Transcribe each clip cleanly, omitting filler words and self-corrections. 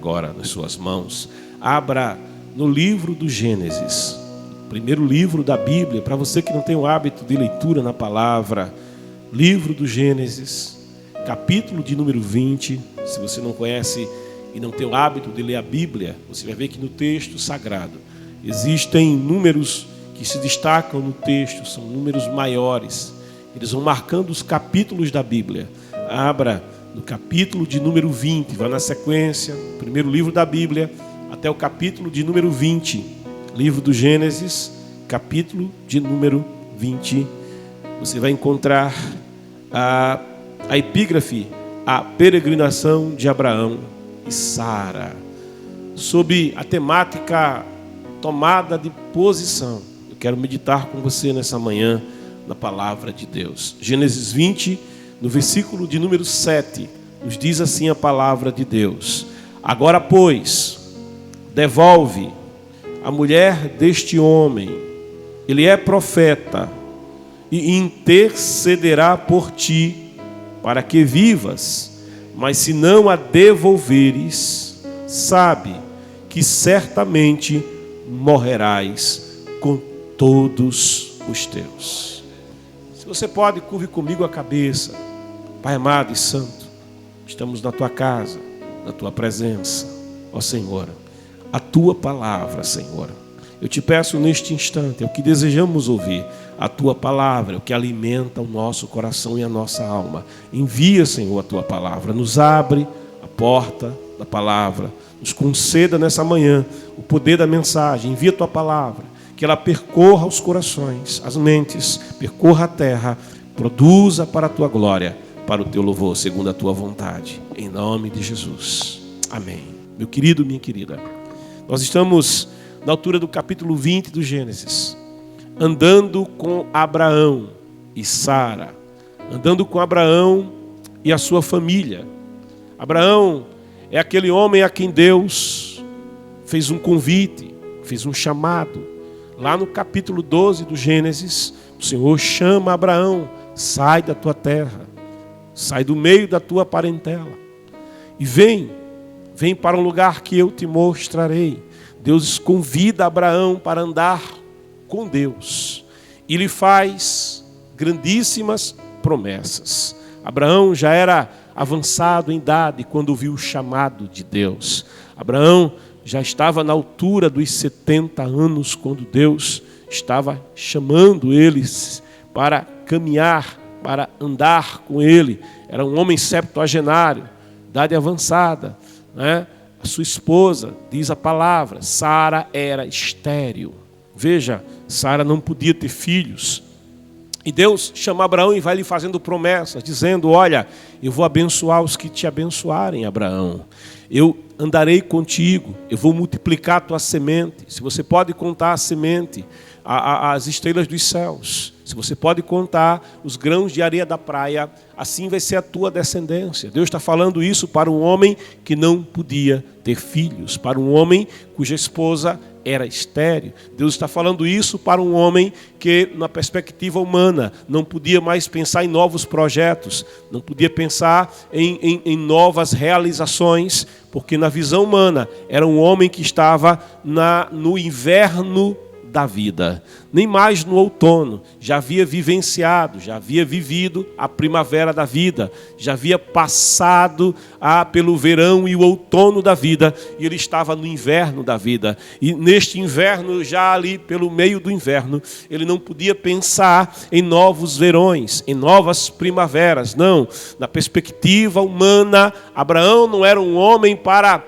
Agora nas suas mãos, abra no livro do Gênesis, primeiro livro da Bíblia. Para você que não tem o hábito de leitura na palavra, livro do Gênesis, capítulo de número 20. Se você não conhece e não tem o hábito de ler a Bíblia, você vai ver que no texto sagrado existem números que se destacam no texto, são números maiores, eles vão marcando os capítulos da Bíblia. Abra no capítulo de número 20, vai na sequência, primeiro livro da Bíblia, até o capítulo de número 20, livro do Gênesis, capítulo de número 20. Você vai encontrar a epígrafe, a peregrinação de Abraão e Sara, sob a temática tomada de posição. Eu quero meditar com você nessa manhã na palavra de Deus. Gênesis 20, no versículo de número 7, nos diz assim a palavra de Deus: agora, pois, devolve a mulher deste homem, ele é profeta, e intercederá por ti, para que vivas. Mas se não a devolveres, sabe que certamente morrerás com todos os teus. Se você pode, curve comigo a cabeça. Pai amado e santo, estamos na tua casa, na tua presença, ó Senhor. A tua palavra, Senhor, eu te peço neste instante, é o que desejamos ouvir. A tua palavra é o que alimenta o nosso coração e a nossa alma. Envia, Senhor, a tua palavra, nos abre a porta da palavra, nos conceda nessa manhã o poder da mensagem. Envia a tua palavra, que ela percorra os corações, as mentes, percorra a terra, produza para a tua glória, para o teu louvor, segundo a tua vontade, em nome de Jesus, amém. Meu querido, minha querida, nós estamos na altura do capítulo 20 do Gênesis, andando com Abraão e Sara, andando com Abraão e a sua família. Abraão é aquele homem a quem Deus fez um convite, fez um chamado. Lá no capítulo 12 do Gênesis, o Senhor chama Abraão: sai da tua terra, sai do meio da tua parentela e vem para um lugar que eu te mostrarei. Deus convida Abraão para andar com Deus e lhe faz grandíssimas promessas. Abraão já era avançado em idade quando viu o chamado de Deus. Abraão já estava na altura dos 70 anos quando Deus estava chamando eles para caminhar, para andar com ele. Era um homem septuagenário, idade avançada, né? A sua esposa, diz a palavra, Sara era estéril. Veja, Sara não podia ter filhos. E Deus chama Abraão e vai lhe fazendo promessas, dizendo: olha, eu vou abençoar os que te abençoarem, Abraão. Eu andarei contigo, eu vou multiplicar a tua semente. Se você pode contar a semente, as estrelas dos céus, se você pode contar os grãos de areia da praia, assim vai ser a tua descendência. Deus está falando isso para um homem que não podia ter filhos, para um homem cuja esposa era estéril. Deus está falando isso para um homem que, na perspectiva humana, não podia mais pensar em novos projetos, não podia pensar em novas realizações, porque na visão humana era um homem que estava no inverno da vida, nem mais no outono. Já havia vivenciado, já havia vivido a primavera da vida, já havia passado pelo verão e o outono da vida, e ele estava no inverno da vida. E neste inverno, já ali pelo meio do inverno, ele não podia pensar em novos verões, em novas primaveras. Não, na perspectiva humana, Abraão não era um homem para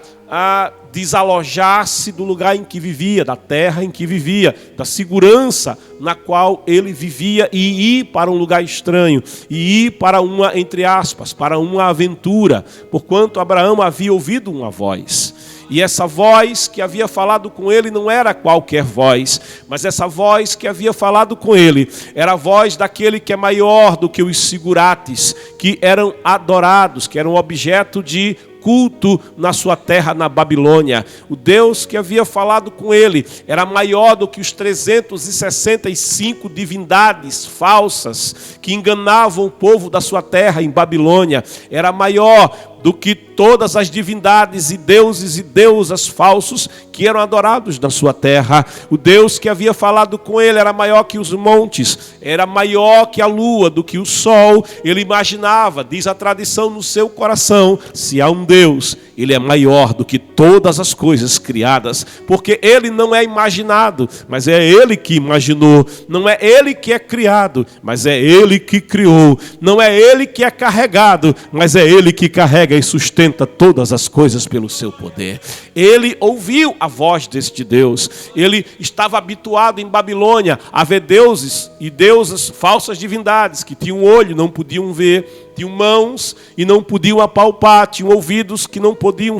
desalojar-se do lugar em que vivia, da terra em que vivia, da segurança na qual ele vivia, e ir para um lugar estranho, e ir para uma, entre aspas, para uma aventura, porquanto Abraão havia ouvido uma voz. E essa voz que havia falado com ele não era qualquer voz, mas essa voz que havia falado com ele era a voz daquele que é maior do que os sigurates, que eram adorados, que eram objeto de culto na sua terra, na Babilônia. O Deus que havia falado com ele era maior do que os 365 divindades falsas que enganavam o povo da sua terra em Babilônia. Era maior do que todas as divindades e deuses e deusas falsos que eram adorados na sua terra. O Deus que havia falado com ele era maior que os montes, era maior que a lua, do que o sol. Ele imaginava, diz a tradição no seu coração, se há um Deus, ele é maior do que todas as coisas criadas, porque ele não é imaginado, mas é ele que imaginou. Não é ele que é criado, mas é ele que criou. Não é ele que é carregado, mas é ele que carrega e sustenta todas as coisas pelo seu poder. Ele ouviu a voz deste Deus. Ele estava habituado em Babilônia a ver deuses e deusas, falsas divindades, que tinham olho, não podiam ver, tinham mãos e não podiam apalpar, tinham ouvidos que não podiam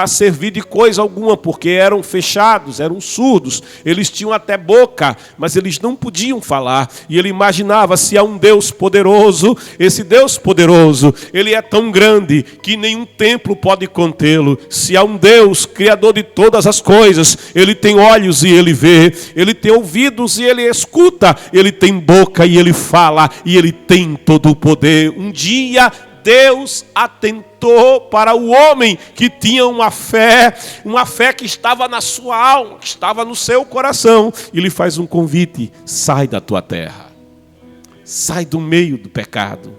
servir de coisa alguma, porque eram fechados, eram surdos. Eles tinham até boca, mas eles não podiam falar. E ele imaginava, se há um Deus poderoso, esse Deus poderoso, ele é tão grande que nenhum templo pode contê-lo. Se há um Deus, criador de todas as coisas, ele tem olhos e ele vê, ele tem ouvidos e ele escuta, ele tem boca e ele fala, e ele tem todo o poder. Um dia Deus atentou para o homem que tinha uma fé que estava na sua alma, que estava no seu coração, e lhe faz um convite: sai da tua terra, sai do meio do pecado,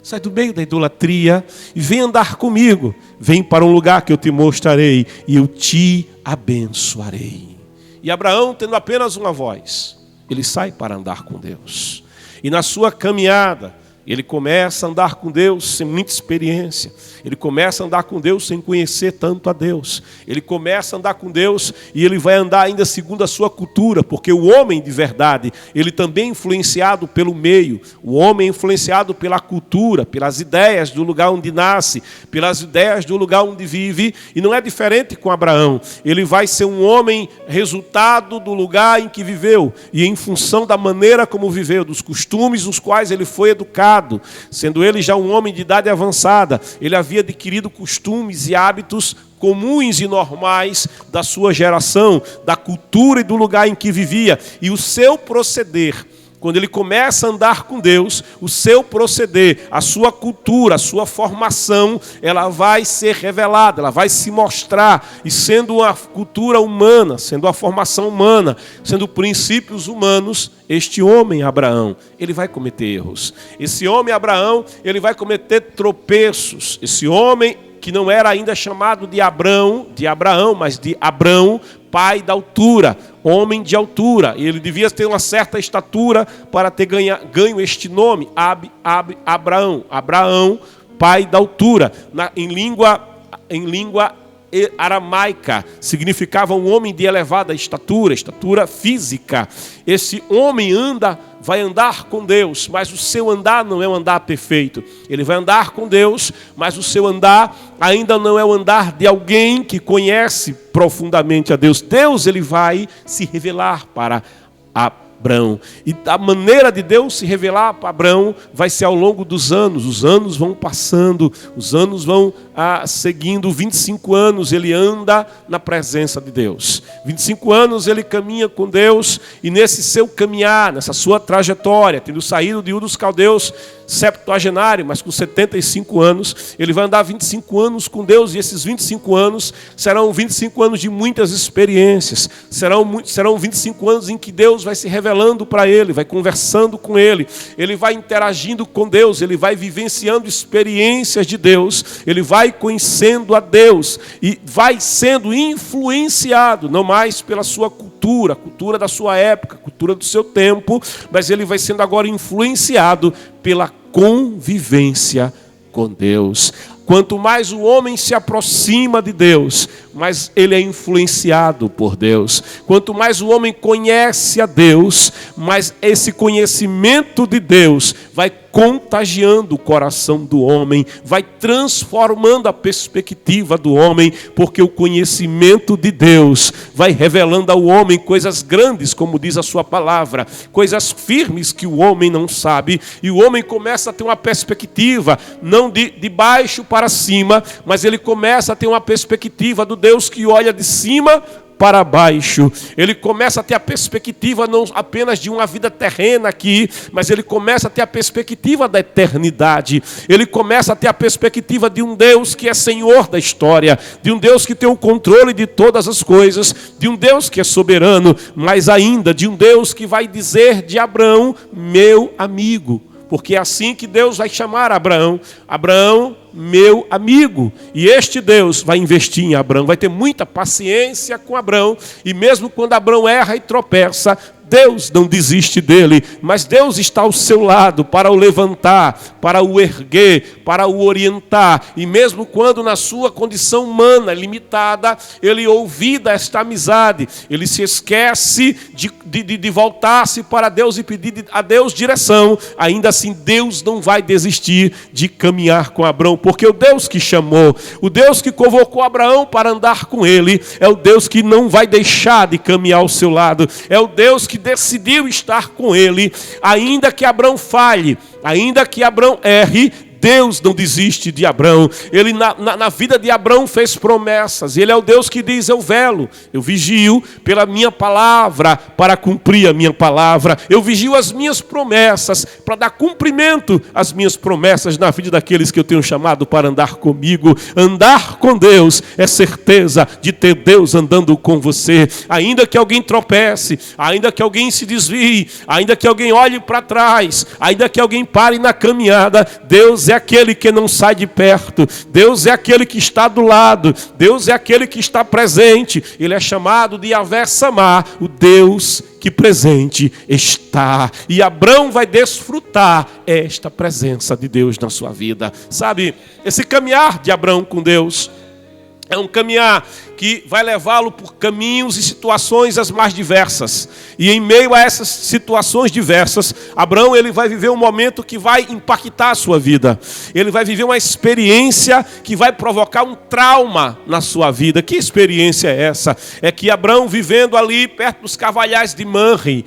sai do meio da idolatria e vem andar comigo. Vem para um lugar que eu te mostrarei e eu te abençoarei. E Abraão, tendo apenas uma voz, ele sai para andar com Deus. E na sua caminhada, ele começa a andar com Deus sem muita experiência. Ele começa a andar com Deus sem conhecer tanto a Deus. Ele começa a andar com Deus e ele vai andar ainda segundo a sua cultura, porque o homem de verdade, ele também é influenciado pelo meio. O homem é influenciado pela cultura, pelas ideias do lugar onde nasce, pelas ideias do lugar onde vive. E não é diferente com Abraão. Ele vai ser um homem resultado do lugar em que viveu e em função da maneira como viveu, dos costumes nos quais ele foi educado. Sendo ele já um homem de idade avançada, ele havia adquirido costumes e hábitos comuns e normais da sua geração, da cultura e do lugar em que vivia. E o seu proceder, quando ele começa a andar com Deus, o seu proceder, a sua cultura, a sua formação, ela vai ser revelada, ela vai se mostrar. E sendo uma cultura humana, sendo a formação humana, sendo princípios humanos, este homem, Abraão, ele vai cometer erros. Esse homem, Abraão, ele vai cometer tropeços. Esse homem que não era ainda chamado de Abraão, mas de Abrão, pai da altura, homem de altura. E ele devia ter uma certa estatura para ter ganho este nome, Abraão, pai da altura. Em língua aramaica, significava um homem de elevada estatura física. Esse homem vai andar com Deus, mas o seu andar não é um andar perfeito. Ele vai andar com Deus, mas o seu andar ainda não é o andar de alguém que conhece profundamente a Deus. Deus, ele vai se revelar para Abraão. E a maneira de Deus se revelar para Abraão vai ser ao longo dos anos. Os anos vão passando, os anos vão seguindo. 25 anos ele anda na presença de Deus. 25 anos ele caminha com Deus, e nesse seu caminhar, nessa sua trajetória, tendo saído de Ur dos Caldeus, septuagenário, mas com 75 anos, ele vai andar 25 anos com Deus, e esses 25 anos serão 25 anos de muitas experiências, serão 25 anos em que Deus vai se revelando para ele, vai conversando com ele vai interagindo com Deus, ele vai vivenciando experiências de Deus, ele vai conhecendo a Deus, e vai sendo influenciado, não mais pela sua cultura, a cultura da sua época, a cultura do seu tempo, mas ele vai sendo agora influenciado pela convivência com Deus. Quanto mais o homem se aproxima de Deus, mais ele é influenciado por Deus. Quanto mais o homem conhece a Deus, mais esse conhecimento de Deus vai contagiando o coração do homem, vai transformando a perspectiva do homem, porque o conhecimento de Deus vai revelando ao homem coisas grandes, como diz a sua palavra, coisas firmes que o homem não sabe, e o homem começa a ter uma perspectiva, não de baixo para cima, mas ele começa a ter uma perspectiva do Deus que olha de cima para baixo. Ele começa a ter a perspectiva não apenas de uma vida terrena aqui, mas ele começa a ter a perspectiva da eternidade. Ele começa a ter a perspectiva de um Deus que é Senhor da história, de um Deus que tem o controle de todas as coisas, de um Deus que é soberano, mas ainda de um Deus que vai dizer de Abraão, meu amigo. Porque é assim que Deus vai chamar Abraão. Abraão, meu amigo. E este Deus vai investir em Abraão, vai ter muita paciência com Abraão. E mesmo quando Abraão erra e tropeça, Deus não desiste dele, mas Deus está ao seu lado para o levantar, para o erguer, para o orientar. E mesmo quando na sua condição humana limitada, ele ouvida esta amizade, ele se esquece de voltar-se para Deus e pedir a Deus direção. Ainda assim, Deus não vai desistir de caminhar com Abraão, porque o Deus que chamou, o Deus que convocou Abraão para andar com ele, é o Deus que não vai deixar de caminhar ao seu lado, é o Deus que decidiu estar com ele, ainda que Abraão falhe, ainda que Abraão erre. Deus não desiste de Abraão. Ele na vida de Abraão fez promessas. Ele é o Deus que diz, eu velo, eu vigio pela minha palavra para cumprir a minha palavra. Eu vigio as minhas promessas para dar cumprimento às minhas promessas na vida daqueles que eu tenho chamado para andar comigo. Andar com Deus é certeza de ter Deus andando com você. Ainda que alguém tropece, ainda que alguém se desvie, ainda que alguém olhe para trás, ainda que alguém pare na caminhada, Deus é aquele que não sai de perto, Deus é aquele que está do lado, Deus é aquele que está presente. Ele é chamado de Yahvé Samá, o Deus que presente está. E Abraão vai desfrutar esta presença de Deus na sua vida. Sabe, esse caminhar de Abraão com Deus é um caminhar que vai levá-lo por caminhos e situações as mais diversas. E em meio a essas situações diversas, Abraão ele vai viver um momento que vai impactar a sua vida. Ele vai viver uma experiência que vai provocar um trauma na sua vida. Que experiência é essa? É que Abraão, vivendo ali perto dos carvalhais de Mamre,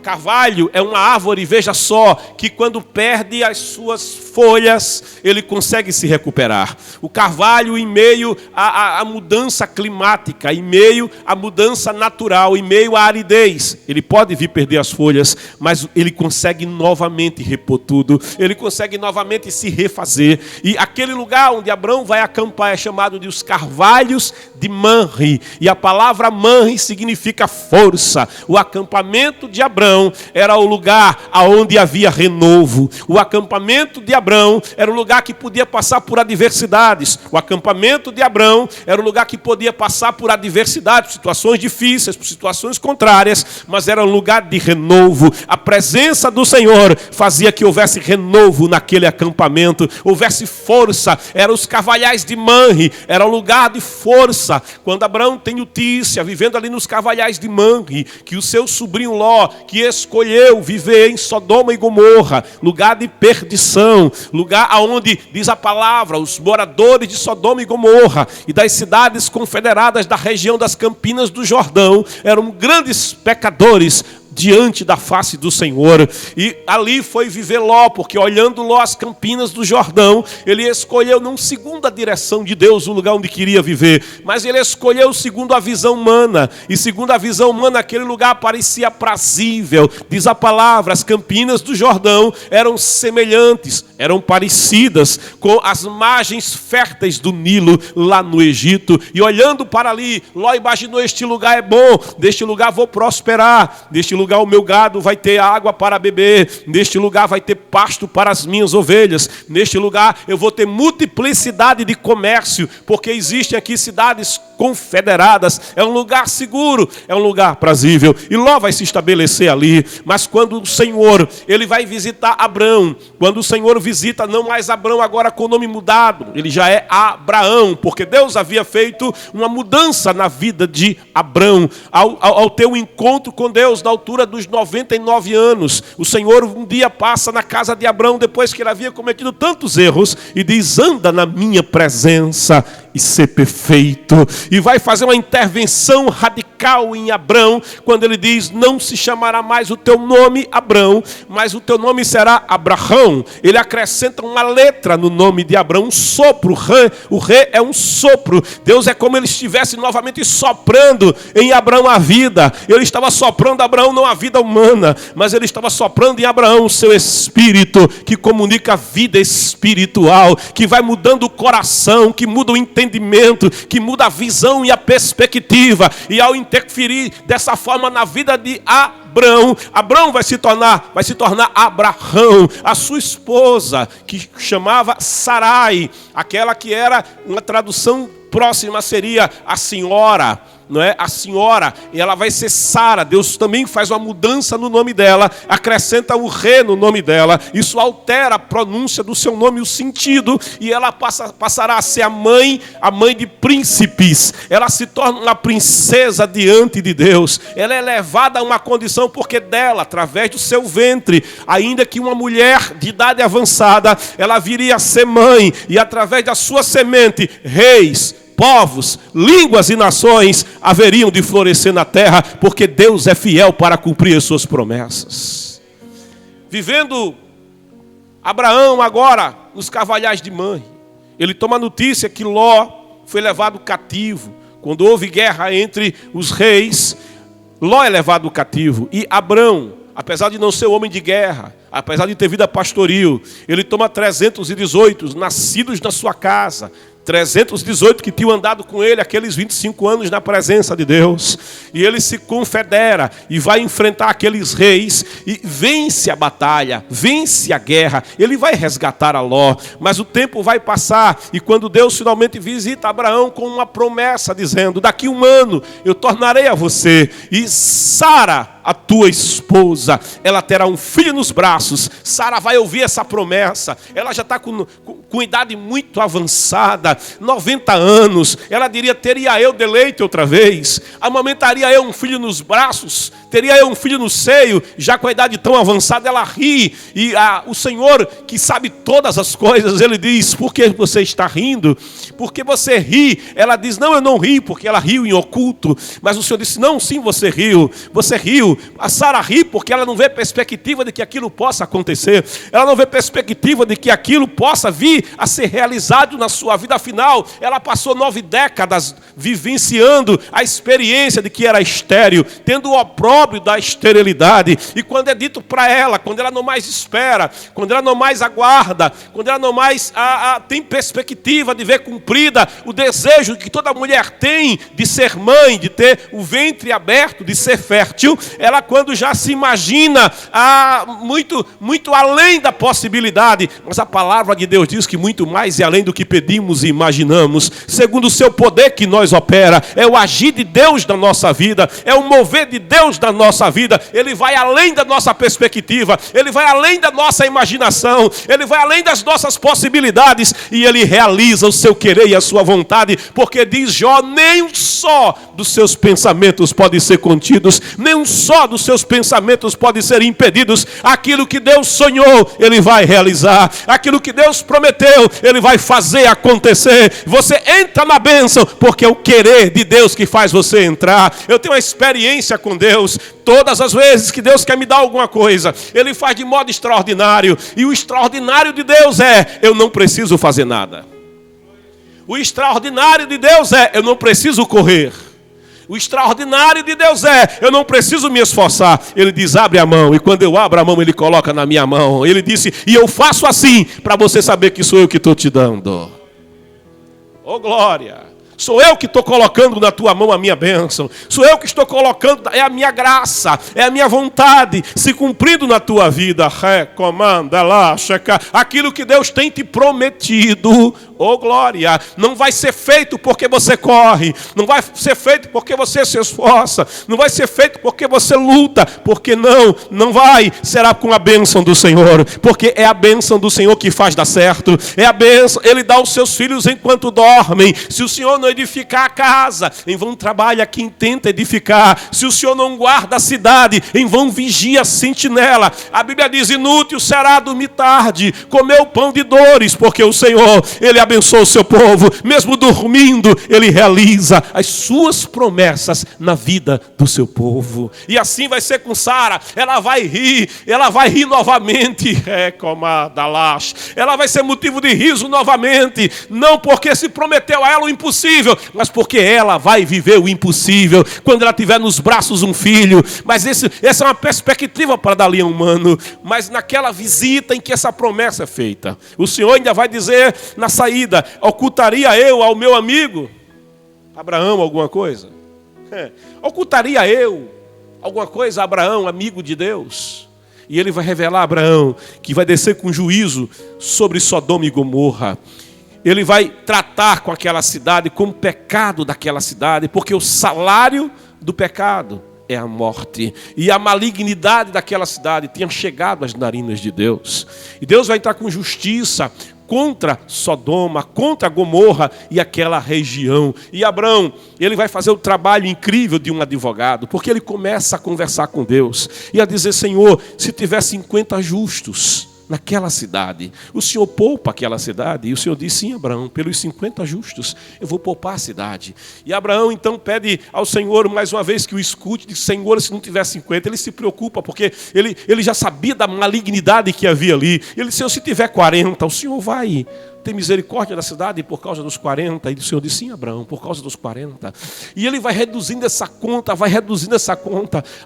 carvalho é uma árvore, veja só, que quando perde as suas folhas, ele consegue se recuperar. O carvalho, em meio à mudança climática, em meio à mudança natural, em meio à aridez, ele pode vir perder as folhas, mas ele consegue novamente repor tudo, ele consegue novamente se refazer. E aquele lugar onde Abraão vai acampar é chamado de os carvalhos de Mamre. E a palavra Mamre significa força. O acampamento de Abraão era o lugar onde havia renovo. O acampamento de Abraão era um lugar que podia passar por adversidades. O acampamento de Abraão era um lugar que podia passar por adversidades, por situações difíceis, por situações contrárias, mas era um lugar de renovo. A presença do Senhor fazia que houvesse renovo naquele acampamento, houvesse força. Eram os carvalhais de Mamre, era um lugar de força. Quando Abraão tem notícia, vivendo ali nos carvalhais de Mamre, que o seu sobrinho Ló, que escolheu viver em Sodoma e Gomorra, lugar de perdição, lugar onde, diz a palavra, os moradores de Sodoma e Gomorra e das cidades confederadas da região das Campinas do Jordão eram grandes pecadores diante da face do Senhor. E ali foi viver Ló, porque olhando Ló as campinas do Jordão, ele escolheu não segundo a direção de Deus o lugar onde queria viver, mas ele escolheu segundo a visão humana. E segundo a visão humana, aquele lugar parecia aprazível. Diz a palavra, as campinas do Jordão eram semelhantes, eram parecidas com as margens férteis do Nilo lá no Egito. E olhando para ali, Ló imaginou, este lugar é bom, deste lugar vou prosperar, deste lugar o meu gado vai ter água para beber, neste lugar vai ter pasto para as minhas ovelhas, neste lugar eu vou ter multiplicidade de comércio, porque existem aqui cidades confederadas, é um lugar seguro, é um lugar aprazível. E Ló vai se estabelecer ali. Mas quando o Senhor, ele vai visitar Abraão, quando o Senhor visita não mais Abraão agora com o nome mudado, ele já é Abraão, porque Deus havia feito uma mudança na vida de Abraão. Ao ter um encontro com Deus na altura dos 99 anos, o Senhor um dia passa na casa de Abraão, depois que ele havia cometido tantos erros, e diz, anda na minha presença e ser perfeito. E vai fazer uma intervenção radical em Abrão, quando ele diz: não se chamará mais o teu nome Abrão, mas o teu nome será Abraão. Ele acrescenta uma letra no nome de Abrão, um sopro. O rei é um sopro. Deus é como ele estivesse novamente soprando em Abrão a vida. Ele estava soprando a Abraão não a vida humana, mas ele estava soprando em Abraão o seu espírito, que comunica a vida espiritual, que vai mudando o coração, que muda o entendimento, que muda a visão e a perspectiva. E ao interferir dessa forma na vida de Abrão vai se tornar Abraão. A sua esposa, que chamava Sarai, aquela que era uma tradução próxima seria a senhora, não é? A senhora, e ela vai ser Sara. Deus também faz uma mudança no nome dela, acrescenta o rei no nome dela. Isso altera a pronúncia do seu nome, o sentido, e ela passará a ser a mãe de príncipes. Ela se torna uma princesa diante de Deus. Ela é levada a uma condição porque dela, através do seu ventre, ainda que uma mulher de idade avançada, ela viria a ser mãe, e através da sua semente, reis, povos, línguas e nações haveriam de florescer na terra, porque Deus é fiel para cumprir as suas promessas. Vivendo Abraão agora nos carvalhais de Mamre, ele toma notícia que Ló foi levado cativo. Quando houve guerra entre os reis, Ló é levado cativo. E Abrão, apesar de não ser homem de guerra, apesar de ter vida pastoril, ele toma 318 nascidos na sua casa, 318 que tinham andado com ele aqueles 25 anos na presença de Deus. E ele se confedera e vai enfrentar aqueles reis e vence a batalha, vence a guerra. Ele vai resgatar a Ló, mas o tempo vai passar, e quando Deus finalmente visita Abraão com uma promessa, dizendo: daqui 1 ano eu tornarei a você, e Sara, a tua esposa, ela terá um filho nos braços. Sara vai ouvir essa promessa. Ela já está com idade muito avançada, 90 anos. Ela diria: teria eu deleite outra vez? Amamentaria eu um filho nos braços? Teria eu um filho no seio? Já com a idade tão avançada, ela ri. E o Senhor, que sabe todas as coisas, ele diz: por que você está rindo? Porque você ri. Ela diz: não, eu não ri, porque ela riu em oculto. Mas o Senhor disse: não, sim, você riu. Você riu. A Sara ri porque ela não vê perspectiva de que aquilo possa acontecer. Ela não vê perspectiva de que aquilo possa vir a ser realizado na sua vida. Afinal, ela passou 9 décadas vivenciando a experiência de que era estéril, tendo o opróbrio da esterilidade. E quando é dito para ela, quando ela não mais espera, quando ela não mais aguarda, quando ela não mais tem perspectiva de ver cumprida o desejo que toda mulher tem de ser mãe, de ter o ventre aberto, de ser fértil, ela, quando já se imagina muito além da possibilidade, mas a palavra de Deus diz que muito mais e além do que pedimos e imaginamos, segundo o seu poder que nós opera, é o agir de Deus na nossa vida, é o mover de Deus na nossa vida. Ele vai além da nossa perspectiva, ele vai além da nossa imaginação, ele vai além das nossas possibilidades, e ele realiza o seu querer e a sua vontade, porque diz Jó: nem um só dos seus pensamentos pode ser contidos, nem um só dos seus pensamentos pode ser impedidos. Aquilo que Deus sonhou, ele vai realizar. Aquilo que Deus prometeu, ele vai fazer acontecer. Você entra na bênção, porque é o querer de Deus que faz você entrar. Eu tenho uma experiência com Deus. Todas as vezes que Deus quer me dar alguma coisa, ele faz de modo extraordinário. E o extraordinário de Deus é: eu não preciso fazer nada. O extraordinário de Deus é: eu não preciso correr. O extraordinário de Deus é: eu não preciso me esforçar. Ele diz: abre a mão. E quando eu abro a mão, ele coloca na minha mão. Ele disse: e eu faço assim, para você saber que sou eu que estou te dando. Oh, glória! Sou eu que estou colocando na tua mão a minha bênção. Sou eu que estou colocando, é a minha graça, é a minha vontade se cumprindo na tua vida. Recomanda lá, checa. Aquilo que Deus tem te prometido, oh glória, não vai ser feito porque você corre, não vai ser feito porque você se esforça, não vai ser feito porque você luta, porque não vai, será com a bênção do Senhor, porque é a bênção do Senhor que faz dar certo, é a bênção, Ele dá aos seus filhos enquanto dormem. Se o Senhor não edificar a casa, em vão trabalha quem tenta edificar. Se o Senhor não guarda a cidade, em vão vigia a sentinela. A Bíblia diz: inútil será dormir tarde, comer o pão de dores, porque o Senhor, Ele abençoa o seu povo. Mesmo dormindo, Ele realiza as suas promessas na vida do seu povo. E assim vai ser com Sara. Ela vai rir novamente. Como a Dalash. Ela vai ser motivo de riso novamente. Não porque se prometeu a ela o impossível, mas porque ela vai viver o impossível quando ela tiver nos braços um filho. Mas essa é uma perspectiva para dali a um ano. Mas naquela visita em que essa promessa é feita, o Senhor ainda vai dizer na saída: ocultaria eu ao meu amigo Abraão alguma coisa? Ocultaria eu alguma coisa a Abraão, amigo de Deus? E ele vai revelar a Abraão que vai descer com juízo sobre Sodoma e Gomorra. Ele vai tratar com aquela cidade, com o pecado daquela cidade, porque o salário do pecado é a morte. E a malignidade daquela cidade tinha chegado às narinas de Deus. E Deus vai entrar com justiça contra Sodoma, contra Gomorra e aquela região. E Abraão, ele vai fazer o trabalho incrível de um advogado, porque ele começa a conversar com Deus e a dizer: Senhor, se tiver 50 justos naquela cidade, o Senhor poupa aquela cidade? E o Senhor diz: sim, Abraão, pelos 50 justos eu vou poupar a cidade. E Abraão então pede ao Senhor mais uma vez que o escute. Diz: Senhor, se não tiver 50, ele se preocupa, porque ele já sabia da malignidade que havia ali. Ele disse: Senhor, se tiver 40, o Senhor vai ter misericórdia da cidade por causa dos 40? E o Senhor disse: sim, Abraão, por causa dos 40. E ele vai reduzindo essa conta,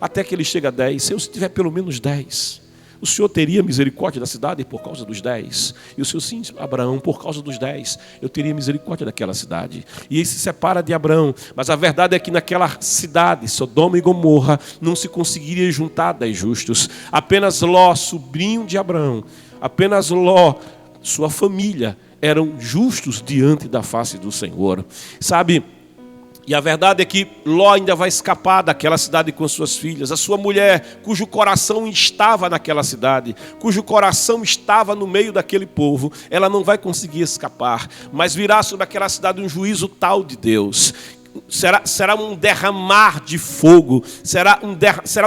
até que ele chega a 10. Senhor, se tiver pelo menos 10, o Senhor teria misericórdia da cidade por causa dos 10? E o Senhor: sim, Abraão, por causa dos 10, eu teria misericórdia daquela cidade. E ele se separa de Abraão. Mas a verdade é que naquela cidade, Sodoma e Gomorra, não se conseguiria juntar 10 justos. Apenas Ló, sobrinho de Abraão, apenas Ló, sua família, eram justos diante da face do Senhor. Sabe? E a verdade é que Ló ainda vai escapar daquela cidade com suas filhas. A sua mulher, cujo coração estava naquela cidade, cujo coração estava no meio daquele povo, ela não vai conseguir escapar. Mas virá sobre aquela cidade um juízo tal de Deus. Será um derramar de fogo, será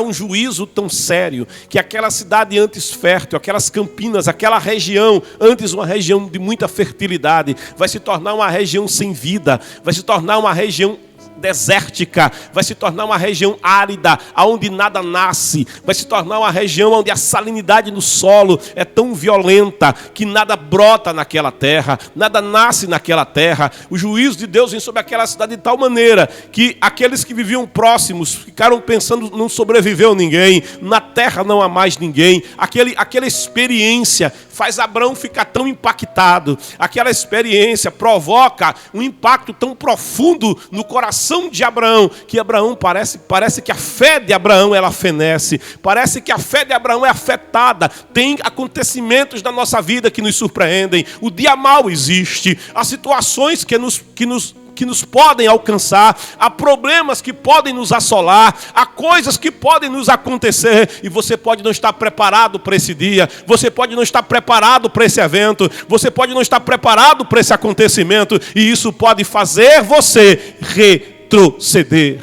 um juízo tão sério, que aquela cidade antes fértil, aquelas campinas, aquela região, antes uma região de muita fertilidade, vai se tornar uma região sem vida, vai se tornar uma região desértica, vai se tornar uma região árida, onde nada nasce, vai se tornar uma região onde a salinidade no solo é tão violenta que nada brota naquela terra, nada nasce naquela terra. O juízo de Deus vem sobre aquela cidade de tal maneira que aqueles que viviam próximos ficaram pensando: não sobreviveu ninguém, na terra não há mais ninguém. Aquela experiência faz Abraão ficar tão impactado, aquela experiência provoca um impacto tão profundo no coração de Abraão, que Abraão parece que a fé de Abraão ela fenece, parece que a fé de Abraão é afetada. Tem acontecimentos da nossa vida que nos surpreendem. O dia mau existe, há situações que nos podem alcançar, há problemas que podem nos assolar, há coisas que podem nos acontecer, e você pode não estar preparado para esse dia, você pode não estar preparado para esse evento, você pode não estar preparado para esse acontecimento, e isso pode fazer você retroceder.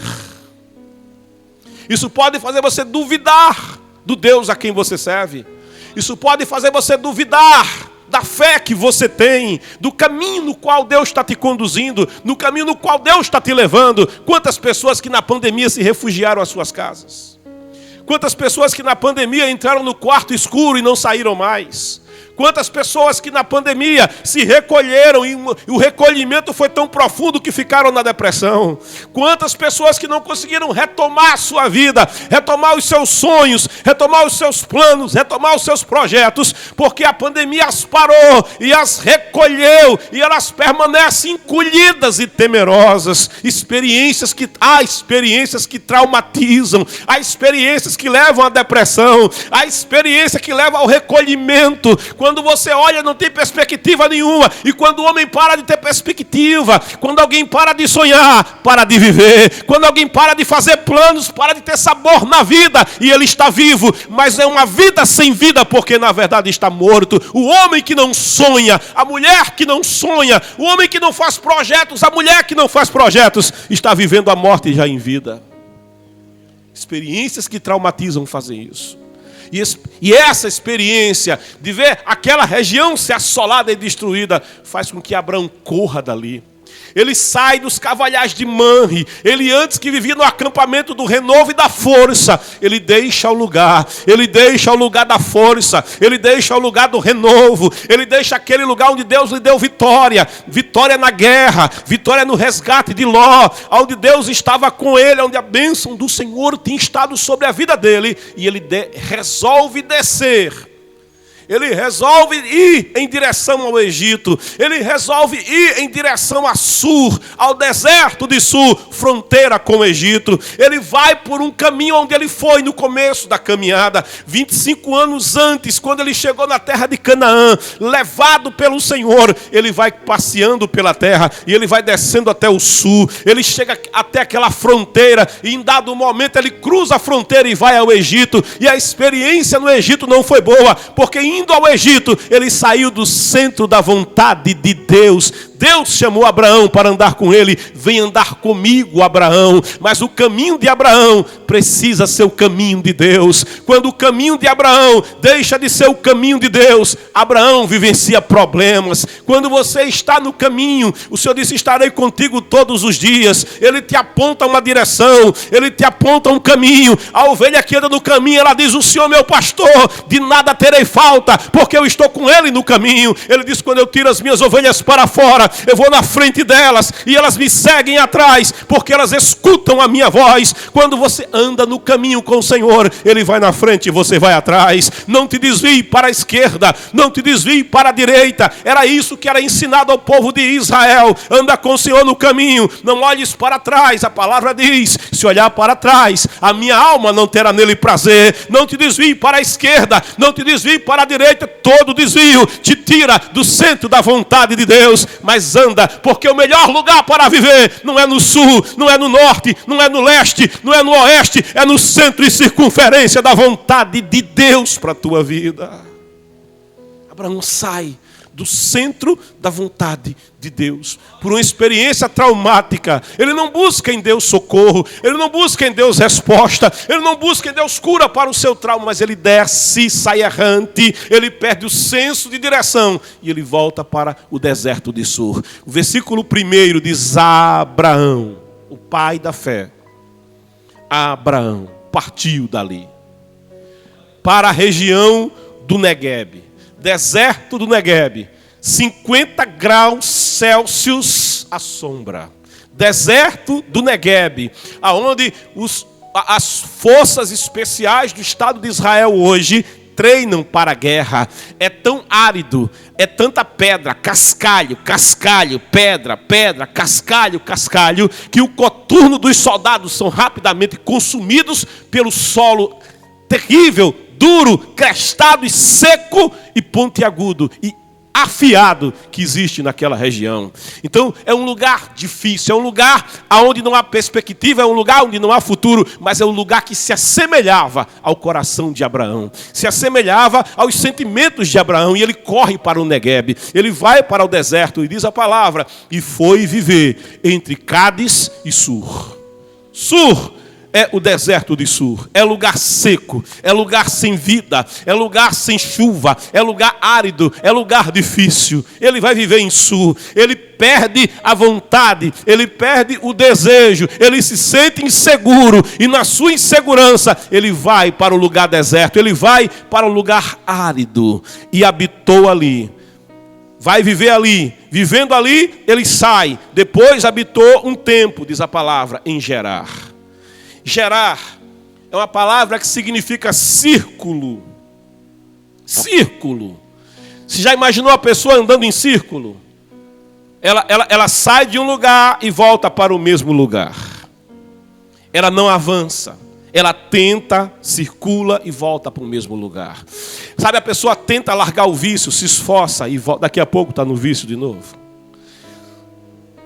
Isso pode fazer você duvidar do Deus a quem você serve. Isso pode fazer você duvidar da fé que você tem, do caminho no qual Deus está te conduzindo, no caminho no qual Deus está te levando. Quantas pessoas que na pandemia se refugiaram às suas casas? Quantas pessoas que na pandemia entraram no quarto escuro e não saíram mais? Quantas pessoas que na pandemia se recolheram e o recolhimento foi tão profundo que ficaram na depressão? Quantas pessoas que não conseguiram retomar a sua vida, retomar os seus sonhos, retomar os seus planos, retomar os seus projetos, porque a pandemia as parou e as recolheu e elas permanecem encolhidas e temerosas. Há experiências que traumatizam, há experiências que levam à depressão, há experiência que leva ao recolhimento, Quando você olha, não tem perspectiva nenhuma. E quando o homem para de ter perspectiva, quando alguém para de sonhar, para de viver, quando alguém para de fazer planos, para de ter sabor na vida, e ele está vivo, mas é uma vida sem vida, porque na verdade está morto. O homem que não sonha, a mulher que não sonha, o homem que não faz projetos, a mulher que não faz projetos, está vivendo a morte já em vida. Experiências que traumatizam fazem isso. E essa experiência de ver aquela região ser assolada e destruída faz com que Abraão corra dali. Ele sai dos cavalhais de Manre. Ele, antes que vivia no acampamento do renovo e da força, ele deixa o lugar. Ele deixa o lugar da força. Ele deixa o lugar do renovo. Ele deixa aquele lugar onde Deus lhe deu vitória. Vitória na guerra. Vitória no resgate de Ló. Onde Deus estava com ele. Onde a bênção do Senhor tinha estado sobre a vida dele. E ele resolve descer. Ele resolve ir em direção ao Egito. Ele resolve ir em direção a Sur, ao deserto de Sur, fronteira com o Egito. Ele vai por um caminho onde ele foi no começo da caminhada. 25 anos antes, quando ele chegou na terra de Canaã, levado pelo Senhor, ele vai passeando pela terra e ele vai descendo até o sul. Ele chega até aquela fronteira e em dado momento ele cruza a fronteira e vai ao Egito. E a experiência no Egito não foi boa, porque indo ao Egito, ele saiu do centro da vontade de Deus. Deus chamou Abraão para andar com ele. Vem andar comigo, Abraão. Mas o caminho de Abraão precisa ser o caminho de Deus. Quando o caminho de Abraão deixa de ser o caminho de Deus, Abraão vivencia problemas. Quando você está no caminho, o Senhor disse: estarei contigo todos os dias. Ele te aponta uma direção, ele te aponta um caminho. A ovelha que anda no caminho, ela diz: o Senhor é meu pastor, de nada terei falta, porque eu estou com ele no caminho. Ele diz: quando eu tiro as minhas ovelhas para fora, eu vou na frente delas e elas me seguem atrás, porque elas escutam a minha voz. Quando você anda no caminho com o Senhor, ele vai na frente e você vai atrás. Não te desvie para a esquerda, não te desvie para a direita. Era isso que era ensinado ao povo de Israel. Anda com o Senhor no caminho, não olhes para trás. A palavra diz: se olhar para trás, a minha alma não terá nele prazer. Não te desvie para a esquerda, não te desvie para a direita. Todo desvio te tira do centro da vontade de Deus. Mas anda, porque o melhor lugar para viver não é no sul, não é no norte, não é no leste, não é no oeste, é no centro e circunferência da vontade de Deus para a tua vida. Abraão sai do centro da vontade de Deus, por uma experiência traumática. Ele não busca em Deus socorro, ele não busca em Deus resposta, ele não busca em Deus cura para o seu trauma, mas ele desce, sai errante, ele perde o senso de direção e ele volta para o deserto de Sur. O versículo 1 diz: Abraão, o pai da fé, Abraão partiu dali para a região do Neguebe, deserto do Neguebe, 50 graus Celsius à sombra. Deserto do Neguebe, aonde as forças especiais do Estado de Israel hoje treinam para a guerra. É tão árido, é tanta pedra, cascalho, cascalho, pedra, pedra, cascalho, cascalho, que o coturno dos soldados são rapidamente consumidos pelo solo terrível, duro, crestado e seco e pontiagudo e afiado que existe naquela região. Então é um lugar difícil, é um lugar onde não há perspectiva, é um lugar onde não há futuro, mas é um lugar que se assemelhava ao coração de Abraão, se assemelhava aos sentimentos de Abraão, e ele corre para o Neguebe, ele vai para o deserto, e diz a palavra: e foi viver entre Cádiz e Sur. Sur é o deserto de Sur, é lugar seco, é lugar sem vida, é lugar sem chuva, é lugar árido, é lugar difícil. Ele vai viver em Sur, ele perde a vontade, ele perde o desejo, ele se sente inseguro, e na sua insegurança ele vai para o lugar deserto, ele vai para o lugar árido e habitou ali. Vai viver ali, vivendo ali, ele sai. Depois habitou um tempo, diz a palavra, em Gerar. Gerar é uma palavra que significa círculo. Círculo. Você já imaginou a pessoa andando em círculo? Ela sai de um lugar e volta para o mesmo lugar. Ela não avança. Ela tenta, circula e volta para o mesmo lugar. Sabe, a pessoa tenta largar o vício, se esforça e volta, daqui a pouco está no vício de novo.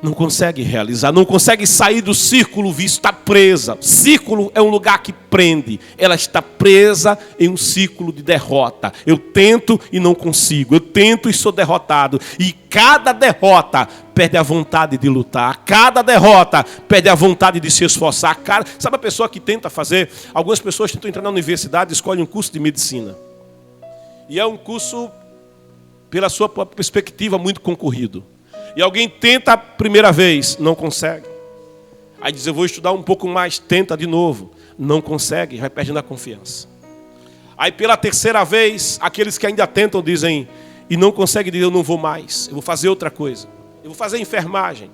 Não consegue realizar, não consegue sair do círculo, o vício está presa. Círculo é um lugar que prende. Ela está presa em um círculo de derrota. Eu tento e não consigo. Eu tento e sou derrotado. E cada derrota perde a vontade de lutar. Cada derrota perde a vontade de se esforçar. Sabe a pessoa que tenta fazer? Algumas pessoas tentam entrar na universidade e escolhem um curso de medicina. E é um curso, pela sua perspectiva, muito concorrido. E alguém tenta a primeira vez, não consegue. Aí diz, eu vou estudar um pouco mais, tenta de novo. Não consegue, vai perdendo a confiança. Aí pela terceira vez, aqueles que ainda tentam dizem, e não conseguem, dizem, eu não vou mais, eu vou fazer outra coisa. Eu vou fazer enfermagem.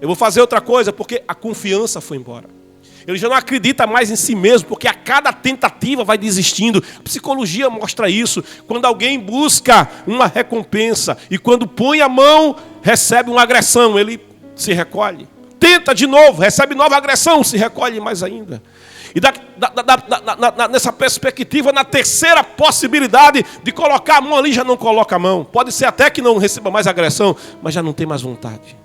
Eu vou fazer outra coisa, porque a confiança foi embora. Ele já não acredita mais em si mesmo, porque a cada tentativa vai desistindo. A psicologia mostra isso. Quando alguém busca uma recompensa e quando põe a mão, recebe uma agressão, ele se recolhe. Tenta de novo, recebe nova agressão, se recolhe mais ainda. E nessa perspectiva, na terceira possibilidade de colocar a mão ali, já não coloca a mão. Pode ser até que não receba mais agressão, mas já não tem mais vontade.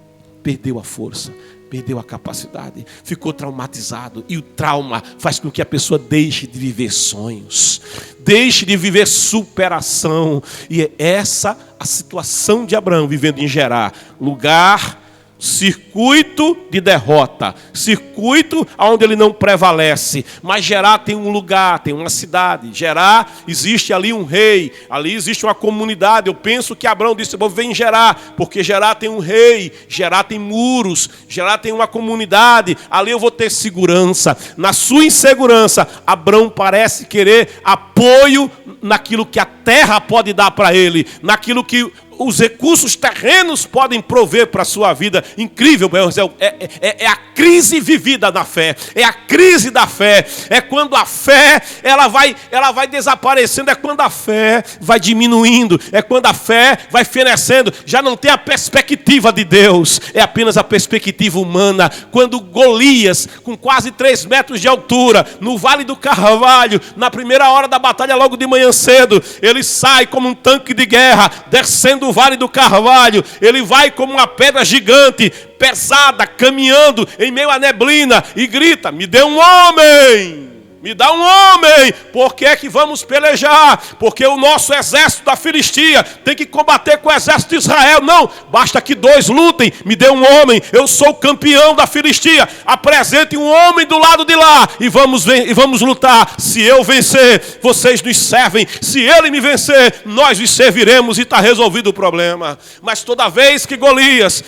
Perdeu a força. Perdeu a capacidade, ficou traumatizado. E o trauma faz com que a pessoa deixe de viver sonhos, deixe de viver superação. E é essa a situação de Abraão vivendo em Gerar. Lugar, circuito de derrota, circuito onde ele não prevalece. Mas Gerar tem um lugar, tem uma cidade. Gerar, existe ali um rei, ali existe uma comunidade. Eu penso que Abraão disse, eu vou viver em Gerar, porque Gerar tem um rei, Gerar tem muros, Gerar tem uma comunidade, ali eu vou ter segurança. Na sua insegurança, Abraão parece querer apoio naquilo que a terra pode dar para ele, naquilo que os recursos terrenos podem prover para a sua vida. Incrível, é a crise vivida na fé. É a crise da fé. É quando a fé ela vai desaparecendo. É quando a fé vai diminuindo. É quando a fé vai fenecendo. Já não tem a perspectiva de Deus. É apenas a perspectiva humana. Quando Golias, com quase 3 metros de altura, no Vale do Carvalho, na primeira hora da batalha, logo de manhã cedo, ele sai como um tanque de guerra, descendo o Vale do Carvalho. Ele vai como uma pedra gigante, pesada, caminhando em meio à neblina e grita, me dê um homem, me dá um homem. Por que é que vamos pelejar? Porque o nosso exército da Filistia tem que combater com o exército de Israel. Não, basta que 2 lutem, me dê um homem, eu sou o campeão da Filistia. Apresente um homem do lado de lá e vamos lutar. Se eu vencer, vocês nos servem. Se ele me vencer, nós os serviremos e está resolvido o problema. Mas toda vez que Golias,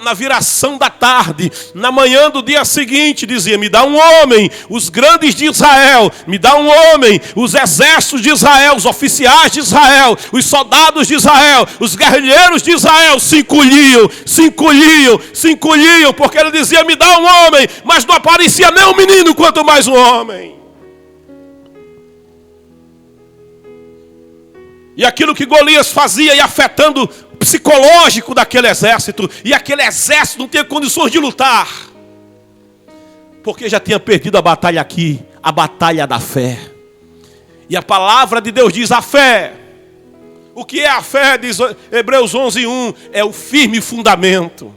na viração da tarde, na manhã do dia seguinte, dizia, me dá um homem, os grandes de Israel, me dá um homem, os exércitos de Israel, os oficiais de Israel, os soldados de Israel, os guerrilheiros de Israel se encolhiam, porque ele dizia, me dá um homem, mas não aparecia nem um menino, quanto mais um homem. E aquilo que Golias fazia ia afetando o psicológico daquele exército. E aquele exército não tinha condições de lutar. Porque já tinha perdido a batalha aqui. A batalha da fé. E a palavra de Deus diz a fé. O que é a fé? Diz Hebreus 11:1. É o firme fundamento.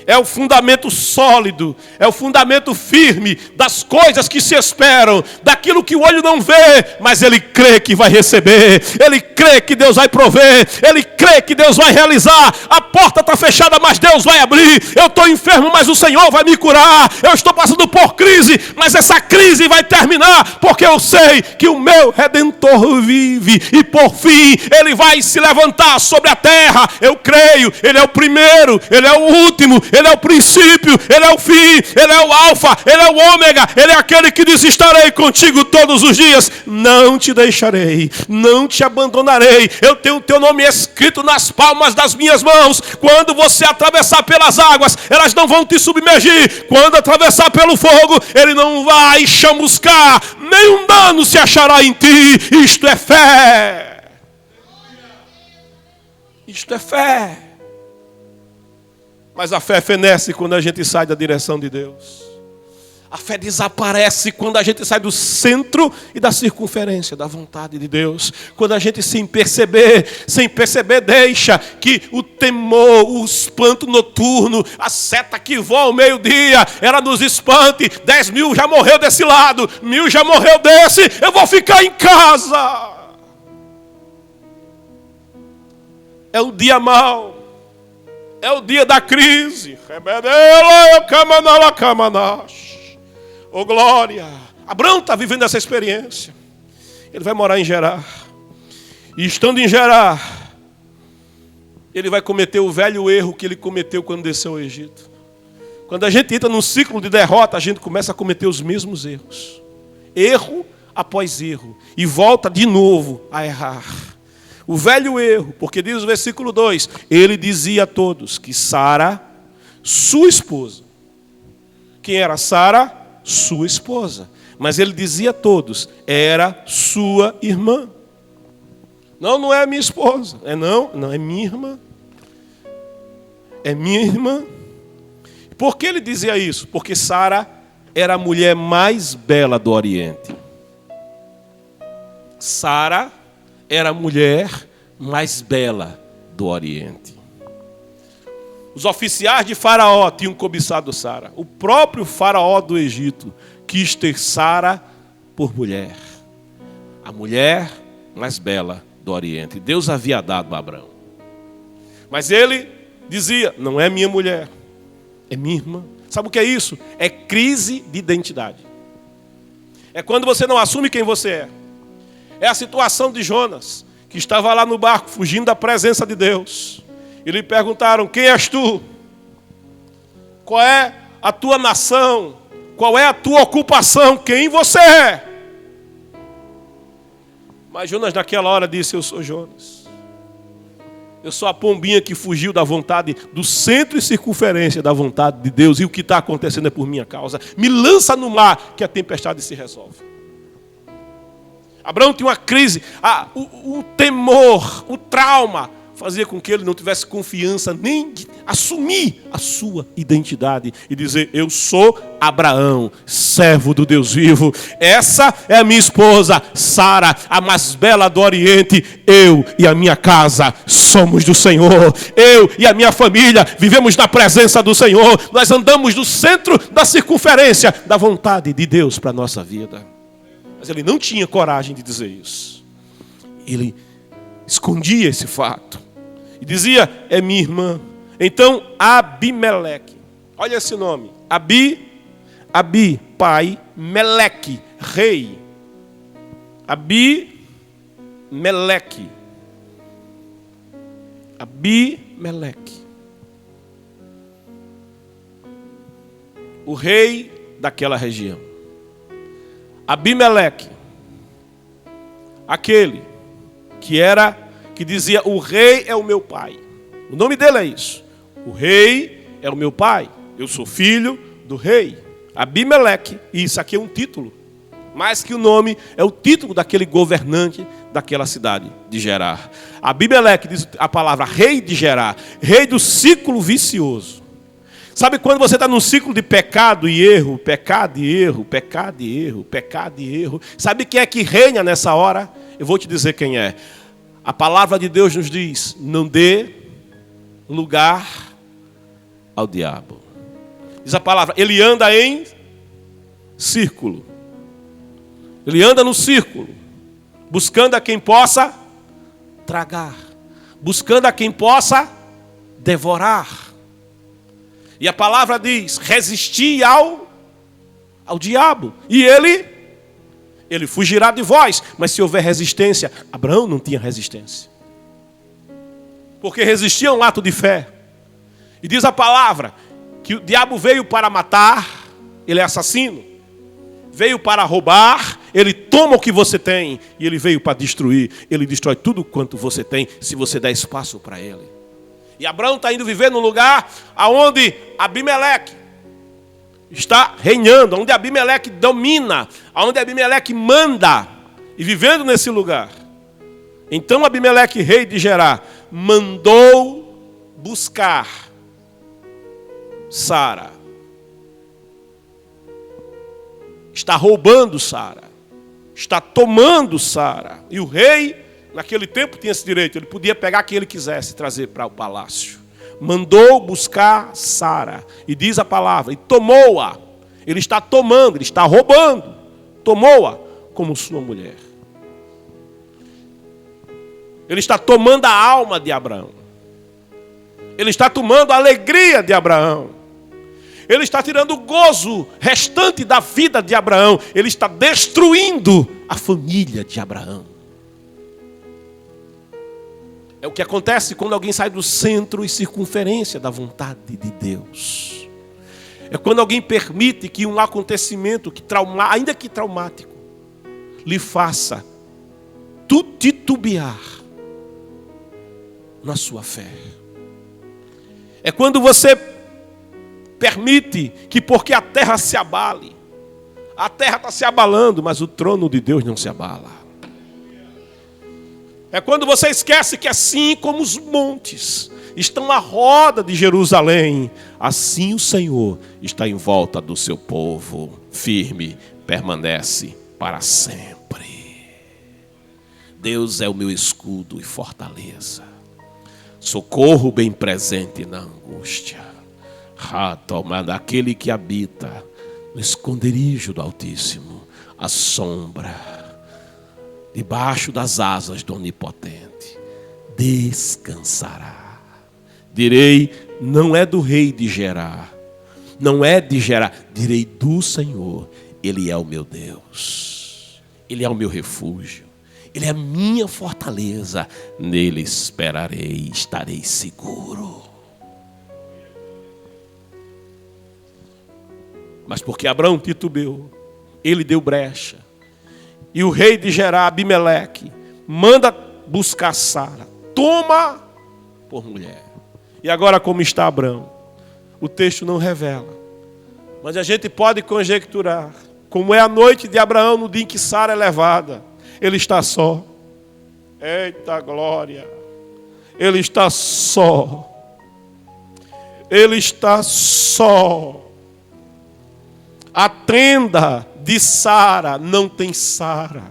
É o fundamento sólido, é o fundamento firme das coisas que se esperam, daquilo que o olho não vê, mas ele crê que vai receber, ele crê que Deus vai prover, ele crê que Deus vai realizar. A porta está fechada, mas Deus vai abrir. Eu estou enfermo, mas o Senhor vai me curar. Eu estou passando por crise, mas essa crise vai terminar, porque eu sei que o meu Redentor vive e por fim ele vai se levantar sobre a terra. Eu creio, ele é o primeiro, ele é o último, ele é o princípio, ele é o fim, ele é o alfa, ele é o ômega, ele é aquele que diz, estarei contigo todos os dias, não te deixarei, não te abandonarei, eu tenho o teu nome escrito nas palmas das minhas mãos. Quando você atravessar pelas águas, elas não vão te submergir. Quando atravessar pelo fogo, ele não vai chamuscar, nenhum dano se achará em ti. Isto é fé. Isto é fé. Mas a fé fenece quando a gente sai da direção de Deus. A fé desaparece quando a gente sai do centro e da circunferência da vontade de Deus. Quando a gente, sem perceber, deixa que o temor, o espanto noturno, a seta que voa ao meio-dia, ela nos espante. 10 mil já morreu desse lado, 1000 já morreu desse, eu vou ficar em casa. É o dia mau. É o dia da crise. Oh, glória! Abraão está vivendo essa experiência. Ele vai morar em Gerar. E estando em Gerar, ele vai cometer o velho erro que ele cometeu quando desceu ao Egito. Quando a gente entra num ciclo de derrota, a gente começa a cometer os mesmos erros. Erro após erro. E volta de novo a errar. O velho erro, porque diz o versículo 2, ele dizia a todos que Sara, sua esposa. Quem era Sara? Sua esposa. Mas ele dizia a todos, era sua irmã. Não é minha esposa. Não, é minha irmã. É minha irmã. Por que ele dizia isso? Porque Sara era a mulher mais bela do Oriente. Sara era a mulher mais bela do Oriente. Os oficiais de Faraó tinham cobiçado Sara. O próprio Faraó do Egito quis ter Sara por mulher. A mulher mais bela do Oriente. Deus havia dado a Abraão. Mas ele dizia, não é minha mulher, é minha irmã. Sabe o que é isso? É crise de identidade. É quando você não assume quem você é. É a situação de Jonas, que estava lá no barco, fugindo da presença de Deus. E lhe perguntaram, quem és tu? Qual é a tua nação? Qual é a tua ocupação? Quem você é? Mas Jonas naquela hora disse, eu sou Jonas. Eu sou a pombinha que fugiu da vontade, do centro e circunferência da vontade de Deus. E o que está acontecendo é por minha causa. Me lança no mar que a tempestade se resolve. Abraão tinha uma crise. O temor, o trauma fazia com que ele não tivesse confiança nem de assumir a sua identidade e dizer, eu sou Abraão, servo do Deus vivo. Essa é a minha esposa, Sara, a mais bela do Oriente. Eu e a minha casa somos do Senhor. Eu e a minha família vivemos na presença do Senhor. Nós andamos no centro da circunferência da vontade de Deus para a nossa vida. Mas ele não tinha coragem de dizer isso. Ele escondia esse fato. E dizia, é minha irmã. Então, Abimeleque. Olha esse nome. Abi, pai. Meleque, rei. Abimeleque. Abimeleque. O rei daquela região. Abimeleque. Aquele que dizia, o rei é o meu pai. O nome dele é isso. O rei é o meu pai. Eu sou filho do rei. Abimeleque. E isso aqui é um título. Mais que o nome, é o título daquele governante daquela cidade de Gerar. Abimeleque diz a palavra rei de Gerar. Rei do ciclo vicioso. Sabe quando você está num ciclo de pecado e erro, pecado e erro, pecado e erro, pecado e erro. Sabe quem é que reina nessa hora? Eu vou te dizer quem é. A palavra de Deus nos diz, não dê lugar ao diabo. Diz a palavra, ele anda em círculo. Ele anda no círculo, buscando a quem possa tragar, buscando a quem possa devorar. E a palavra diz, resistir ao diabo. E ele fugirá de vós. Mas se houver resistência, Abraão não tinha resistência. Porque resistia a um ato de fé. E diz a palavra, que o diabo veio para matar, ele é assassino. Veio para roubar, ele toma o que você tem. E ele veio para destruir, ele destrói tudo quanto você tem, se você der espaço para ele. E Abraão está indo viver num lugar onde Abimeleque está reinando, onde Abimeleque domina, onde Abimeleque manda, e vivendo nesse lugar. Então Abimeleque, rei de Gerar, mandou buscar Sara. está roubando Sara, está tomando Sara. E o rei, naquele tempo, tinha esse direito, ele podia pegar quem ele quisesse e trazer para o palácio. Mandou buscar Sara, e diz a palavra, e tomou-a. Ele está tomando, ele está roubando, tomou-a como sua mulher. Ele está tomando a alma de Abraão. Ele está tomando a alegria de Abraão. Ele está tirando o gozo restante da vida de Abraão. Ele está destruindo a família de Abraão. É o que acontece quando alguém sai do centro e circunferência da vontade de Deus. É quando alguém permite que um acontecimento, ainda que traumático, lhe faça titubear na sua fé. É quando você permite que, porque a terra se abale, a terra está se abalando, mas o trono de Deus não se abala. É quando você esquece que assim como os montes estão à roda de Jerusalém, assim o Senhor está em volta do seu povo, firme, permanece para sempre. Deus é o meu escudo e fortaleza, socorro bem presente na angústia. Tomando aquele que habita no esconderijo do Altíssimo, a sombra, debaixo das asas do Onipotente, descansará. Direi, não é do rei de Gerá, não é de Gerá, direi do Senhor, Ele é o meu Deus, Ele é o meu refúgio, Ele é a minha fortaleza, nele esperarei, estarei seguro. Mas porque Abraão titubeou, ele deu brecha. E o rei de Gerá, Abimeleque, manda buscar Sara. Toma por mulher. E agora como está Abraão? O texto não revela. Mas a gente pode conjecturar. Como é a noite de Abraão no dia em que Sara é levada. Ele está só. Eita glória. Ele está só. Ele está só. A tenda de Sara não tem Sara.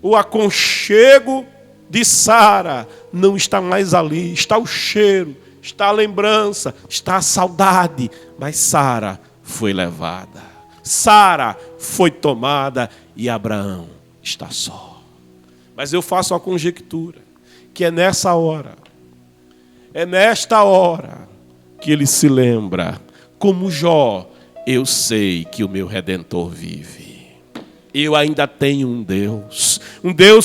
O aconchego de Sara não está mais ali. Está o cheiro, está a lembrança, está a saudade. Mas Sara foi levada. Sara foi tomada e Abraão está só. Mas eu faço a conjectura que é nessa hora, é nesta hora que ele se lembra. Como Jó, eu sei que o meu Redentor vive. Eu ainda tenho um Deus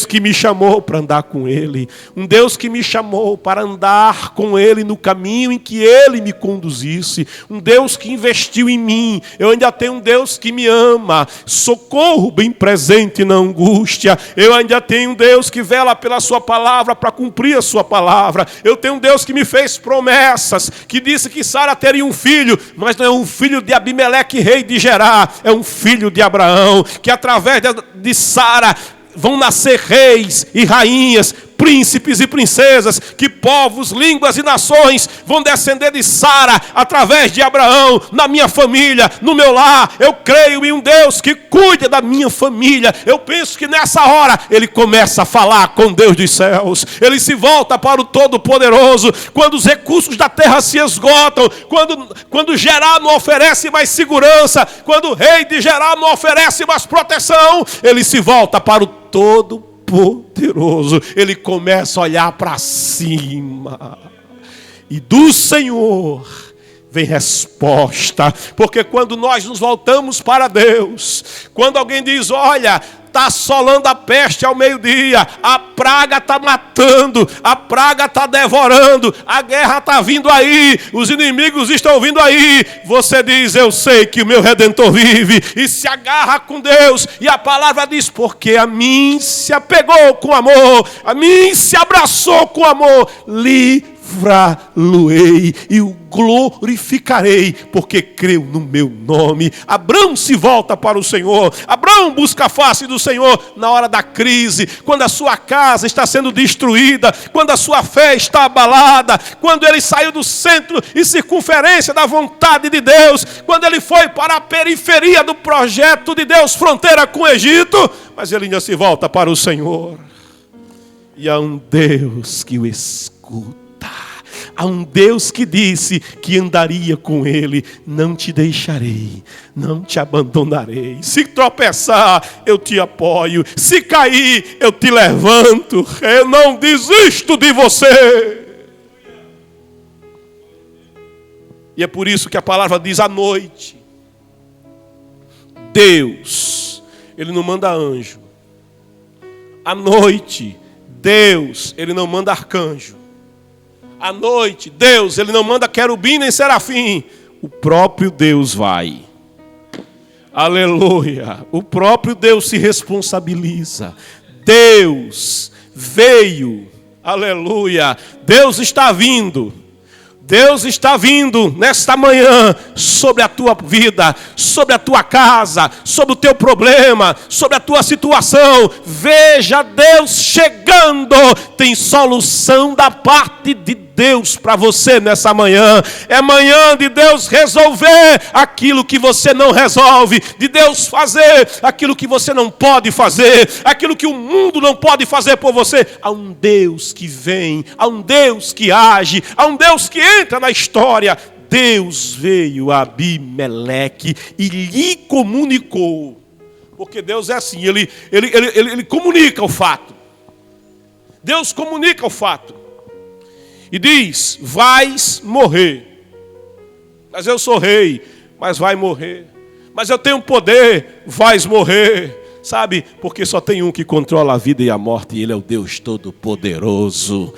que me chamou para andar com Ele, um Deus que me chamou para andar com Ele no caminho em que Ele me conduzisse, um Deus que investiu em mim. Eu ainda tenho um Deus que me ama, socorro bem presente na angústia. Eu ainda tenho um Deus que vela pela sua palavra para cumprir a sua palavra. Eu tenho um Deus que me fez promessas, que disse que Sara teria um filho, mas não é um filho de Abimeleque, rei de Gerá, é um filho de Abraão, que através de Sara vão nascer reis e rainhas, príncipes e princesas, que povos, línguas e nações vão descender de Sara através de Abraão, na minha família, no meu lar. Eu creio em um Deus que cuida da minha família. Eu penso que nessa hora ele começa a falar com Deus dos céus. Ele se volta para o Todo-Poderoso. Quando os recursos da terra se esgotam, quando Gerá não oferece mais segurança, quando o rei de Gerá não oferece mais proteção, ele se volta para o Todo-Poderoso. Ele começa a olhar para cima. E do Senhor vem resposta. Porque quando nós nos voltamos para Deus, quando alguém diz, olha, está assolando a peste ao meio-dia, a praga está matando, a praga está devorando, a guerra está vindo aí, os inimigos estão vindo aí, você diz, eu sei que o meu Redentor vive, e se agarra com Deus, e a palavra diz, porque a mim se apegou com amor, a mim se abraçou com amor, livremente livrá-lo-ei e o glorificarei, porque creu no meu nome. Abraão se volta para o Senhor. Abraão busca a face do Senhor na hora da crise, quando a sua casa está sendo destruída, quando a sua fé está abalada, quando ele saiu do centro e circunferência da vontade de Deus, quando ele foi para a periferia do projeto de Deus, fronteira com o Egito, mas ele ainda se volta para o Senhor. E há um Deus que o escuta. Há um Deus que disse que andaria com ele. Não te deixarei, não te abandonarei. Se tropeçar, eu te apoio. Se cair, eu te levanto. Eu não desisto de você. E é por isso que a palavra diz à noite. Deus, Ele não manda anjo. À noite, Deus, Ele não manda arcanjo. À noite, Deus, Ele não manda querubim nem serafim. O próprio Deus vai. Aleluia. O próprio Deus se responsabiliza. Deus veio. Aleluia. Deus está vindo. Deus está vindo nesta manhã sobre a tua vida, sobre a tua casa, sobre o teu problema, sobre a tua situação. Veja Deus chegando. Tem solução da parte de Deus para você nessa manhã. É manhã de Deus resolver aquilo que você não resolve, de Deus fazer aquilo que você não pode fazer, aquilo que o mundo não pode fazer por você. Há um Deus que vem, há um Deus que age, há um Deus que entra na história. Deus veio a Abimeleque e lhe comunicou. Porque Deus é assim, ele comunica o fato. Deus comunica o fato. E diz, vais morrer. Mas eu sou rei, mas vai morrer. Mas eu tenho poder, vais morrer. Sabe, porque só tem um que controla a vida e a morte, e Ele é o Deus Todo-Poderoso.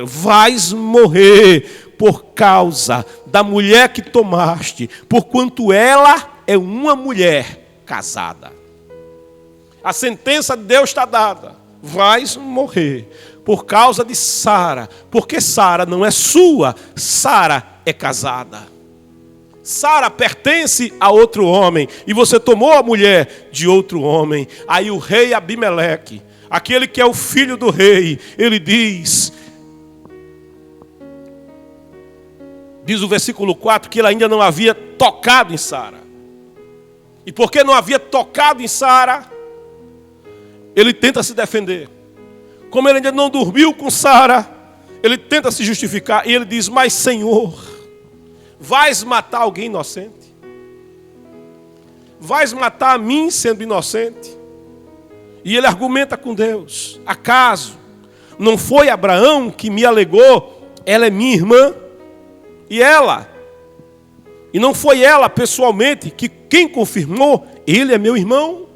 Vais morrer por causa da mulher que tomaste, porquanto ela é uma mulher casada. A sentença de Deus está dada. Vais morrer por causa de Sara, porque Sara não é sua, Sara é casada. Sara pertence a outro homem, e você tomou a mulher de outro homem. Aí o rei Abimeleque, aquele que é o filho do rei, ele diz o versículo 4, que ele ainda não havia tocado em Sara. E porque não havia tocado em Sara, ele tenta se defender. Como ele ainda não dormiu com Sara, ele tenta se justificar. E ele diz, mas Senhor, vais matar alguém inocente? Vais matar a mim sendo inocente? E ele argumenta com Deus. Acaso não foi Abraão que me alegou, ela é minha irmã? E não foi ela pessoalmente que quem confirmou, ele é meu irmão?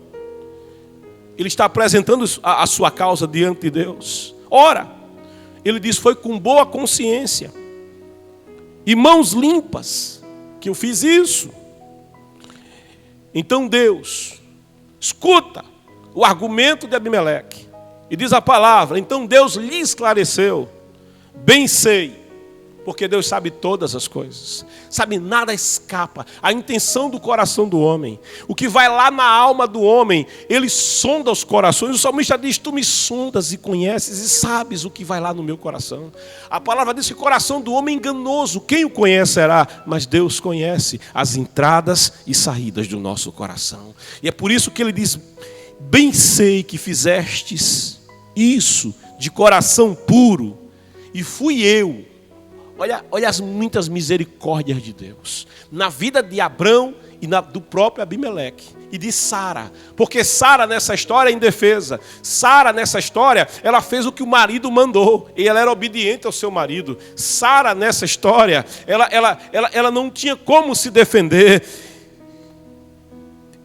Ele está apresentando a sua causa diante de Deus. Ora, ele diz, foi com boa consciência e mãos limpas que eu fiz isso. Então Deus escuta o argumento de Abimeleque. E diz a palavra, então Deus lhe esclareceu. Bem sei, porque Deus sabe todas as coisas. Sabe, nada escapa. A intenção do coração do homem. O que vai lá na alma do homem, ele sonda os corações. O salmista diz, tu me sondas e conheces e sabes o que vai lá no meu coração. A palavra diz que o coração do homem é enganoso. Quem o conhecerá? Mas Deus conhece as entradas e saídas do nosso coração. E é por isso que ele diz, bem sei que fizestes isso de coração puro. E fui eu. Olha as muitas misericórdias de Deus. Na vida de Abrão e do próprio Abimeleque. E de Sara. Porque Sara nessa história é indefesa. Sara nessa história, ela fez o que o marido mandou. E ela era obediente ao seu marido. Sara nessa história, ela não tinha como se defender.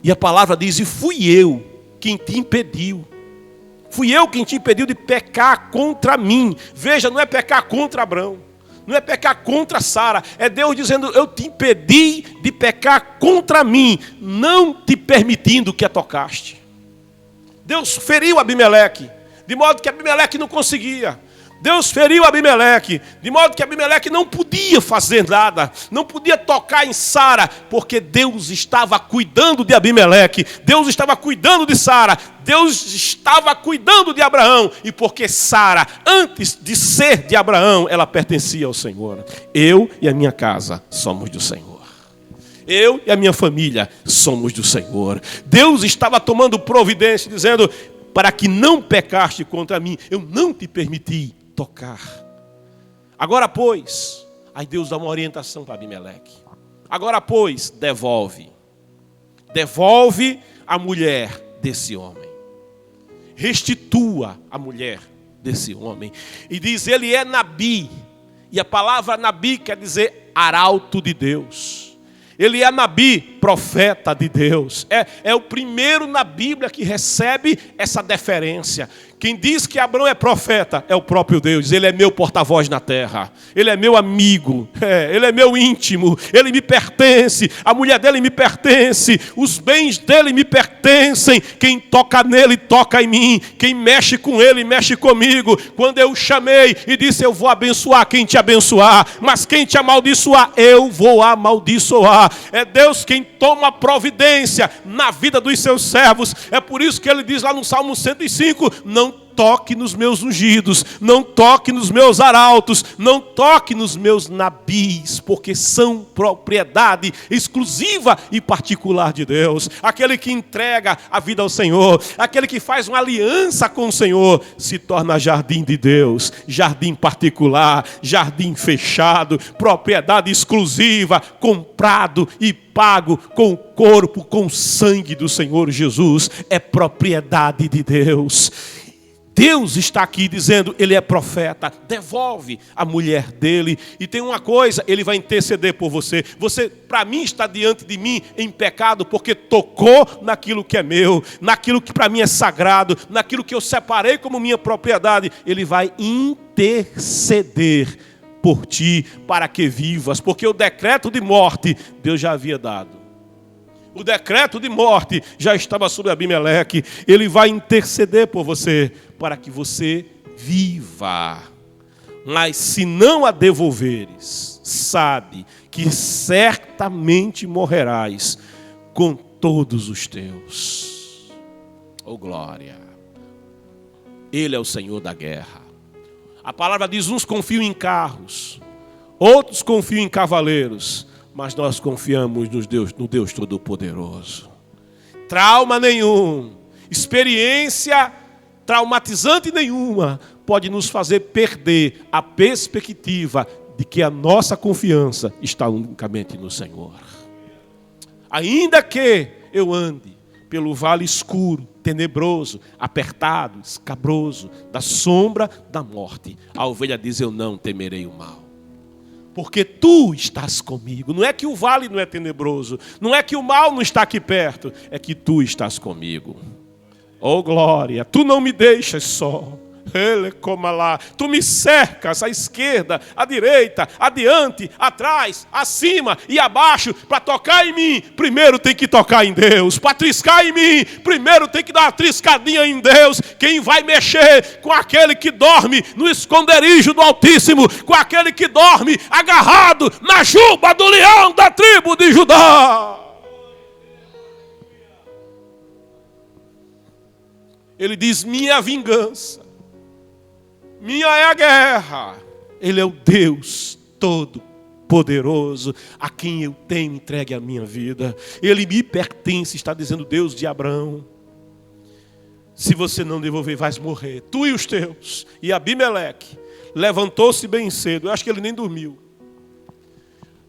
E a palavra diz, e fui eu quem te impediu. Fui eu quem te impediu de pecar contra mim. Veja, não é pecar contra Abrão. Não é pecar contra Sara. É Deus dizendo, eu te impedi de pecar contra mim, não te permitindo que a tocaste. Deus feriu Abimeleque, de modo que Abimeleque não conseguia. Deus feriu Abimeleque, de modo que Abimeleque não podia fazer nada, não podia tocar em Sara, porque Deus estava cuidando de Abimeleque, Deus estava cuidando de Sara, Deus estava cuidando de Abraão, e porque Sara, antes de ser de Abraão, ela pertencia ao Senhor. Eu e a minha casa somos do Senhor. Eu e a minha família somos do Senhor. Deus estava tomando providência, dizendo: para que não pecaste contra mim, eu não te permiti tocar. Agora, pois, aí Deus dá uma orientação para Abimeleque. Agora, pois, devolve a mulher desse homem. Restitua a mulher desse homem. E diz: ele é Nabi. E a palavra Nabi quer dizer arauto de Deus. Ele é Nabi, profeta de Deus. É o primeiro na Bíblia que recebe essa deferência. Quem diz que Abraão é profeta é o próprio Deus. Ele é meu porta-voz na terra. Ele é meu amigo. Ele é meu íntimo. Ele me pertence. A mulher dele me pertence. Os bens dele me pertencem. Quem toca nele, toca em mim. Quem mexe com ele, mexe comigo. Quando eu chamei e disse: eu vou abençoar quem te abençoar, mas quem te amaldiçoar, eu vou amaldiçoar. É Deus quem toma providência na vida dos seus servos. É por isso que ele diz lá no Salmo 105: não toque nos meus ungidos, não toque nos meus arautos, não toque nos meus nabis, porque são propriedade exclusiva e particular de Deus. Aquele que entrega a vida ao Senhor, aquele que faz uma aliança com o Senhor, se torna jardim de Deus, jardim particular, jardim fechado, propriedade exclusiva, comprado e pago com o corpo, com o sangue do Senhor Jesus. É propriedade de Deus. Deus está aqui dizendo: ele é profeta, devolve a mulher dele. E tem uma coisa, ele vai interceder por você. Você, para mim, está diante de mim em pecado, porque tocou naquilo que é meu, naquilo que para mim é sagrado, naquilo que eu separei como minha propriedade. Ele vai interceder por ti, para que vivas, porque o decreto de morte Deus já havia dado. O decreto de morte já estava sobre Abimeleque. Ele vai interceder por você, para que você viva. Mas se não a devolveres, sabe que certamente morrerás com todos os teus. Oh glória! Ele é o Senhor da guerra. A palavra diz: uns confiam em carros, outros confiam em cavaleiros, mas nós confiamos no Deus Todo-Poderoso. Trauma nenhum, experiência traumatizante nenhuma pode nos fazer perder a perspectiva de que a nossa confiança está unicamente no Senhor. Ainda que eu ande pelo vale escuro, tenebroso, apertado, escabroso, da sombra da morte, a ovelha diz: eu não temerei o mal, porque tu estás comigo. Não é que o vale não é tenebroso, não é que o mal não está aqui perto, é que tu estás comigo. Oh glória, tu não me deixas só. Ele como lá, tu me cercas à esquerda, à direita, adiante, atrás, acima e abaixo. Para tocar em mim, primeiro tem que tocar em Deus. Para triscar em mim, primeiro tem que dar uma triscadinha em Deus. Quem vai mexer com aquele que dorme no esconderijo do Altíssimo, com aquele que dorme agarrado na juba do leão da tribo de Judá. Ele diz: minha vingança, minha é a guerra. Ele é o Deus Todo-Poderoso, a quem eu tenho entregue a minha vida. Ele me pertence, está dizendo Deus de Abraão. Se você não devolver, vais morrer, tu e os teus. E Abimeleque levantou-se bem cedo. Eu acho que ele nem dormiu.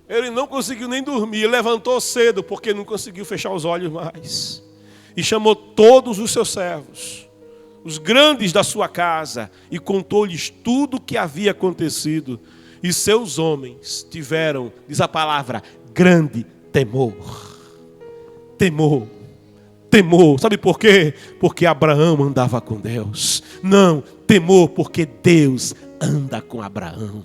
Ele não conseguiu nem dormir. Ele levantou cedo porque não conseguiu fechar os olhos mais. E chamou todos os seus servos, os grandes da sua casa, e contou-lhes tudo o que havia acontecido. E seus homens tiveram, diz a palavra, grande temor. Temor. Temor. Sabe por quê? Porque Abraão andava com Deus. Não, temor porque Deus anda com Abraão.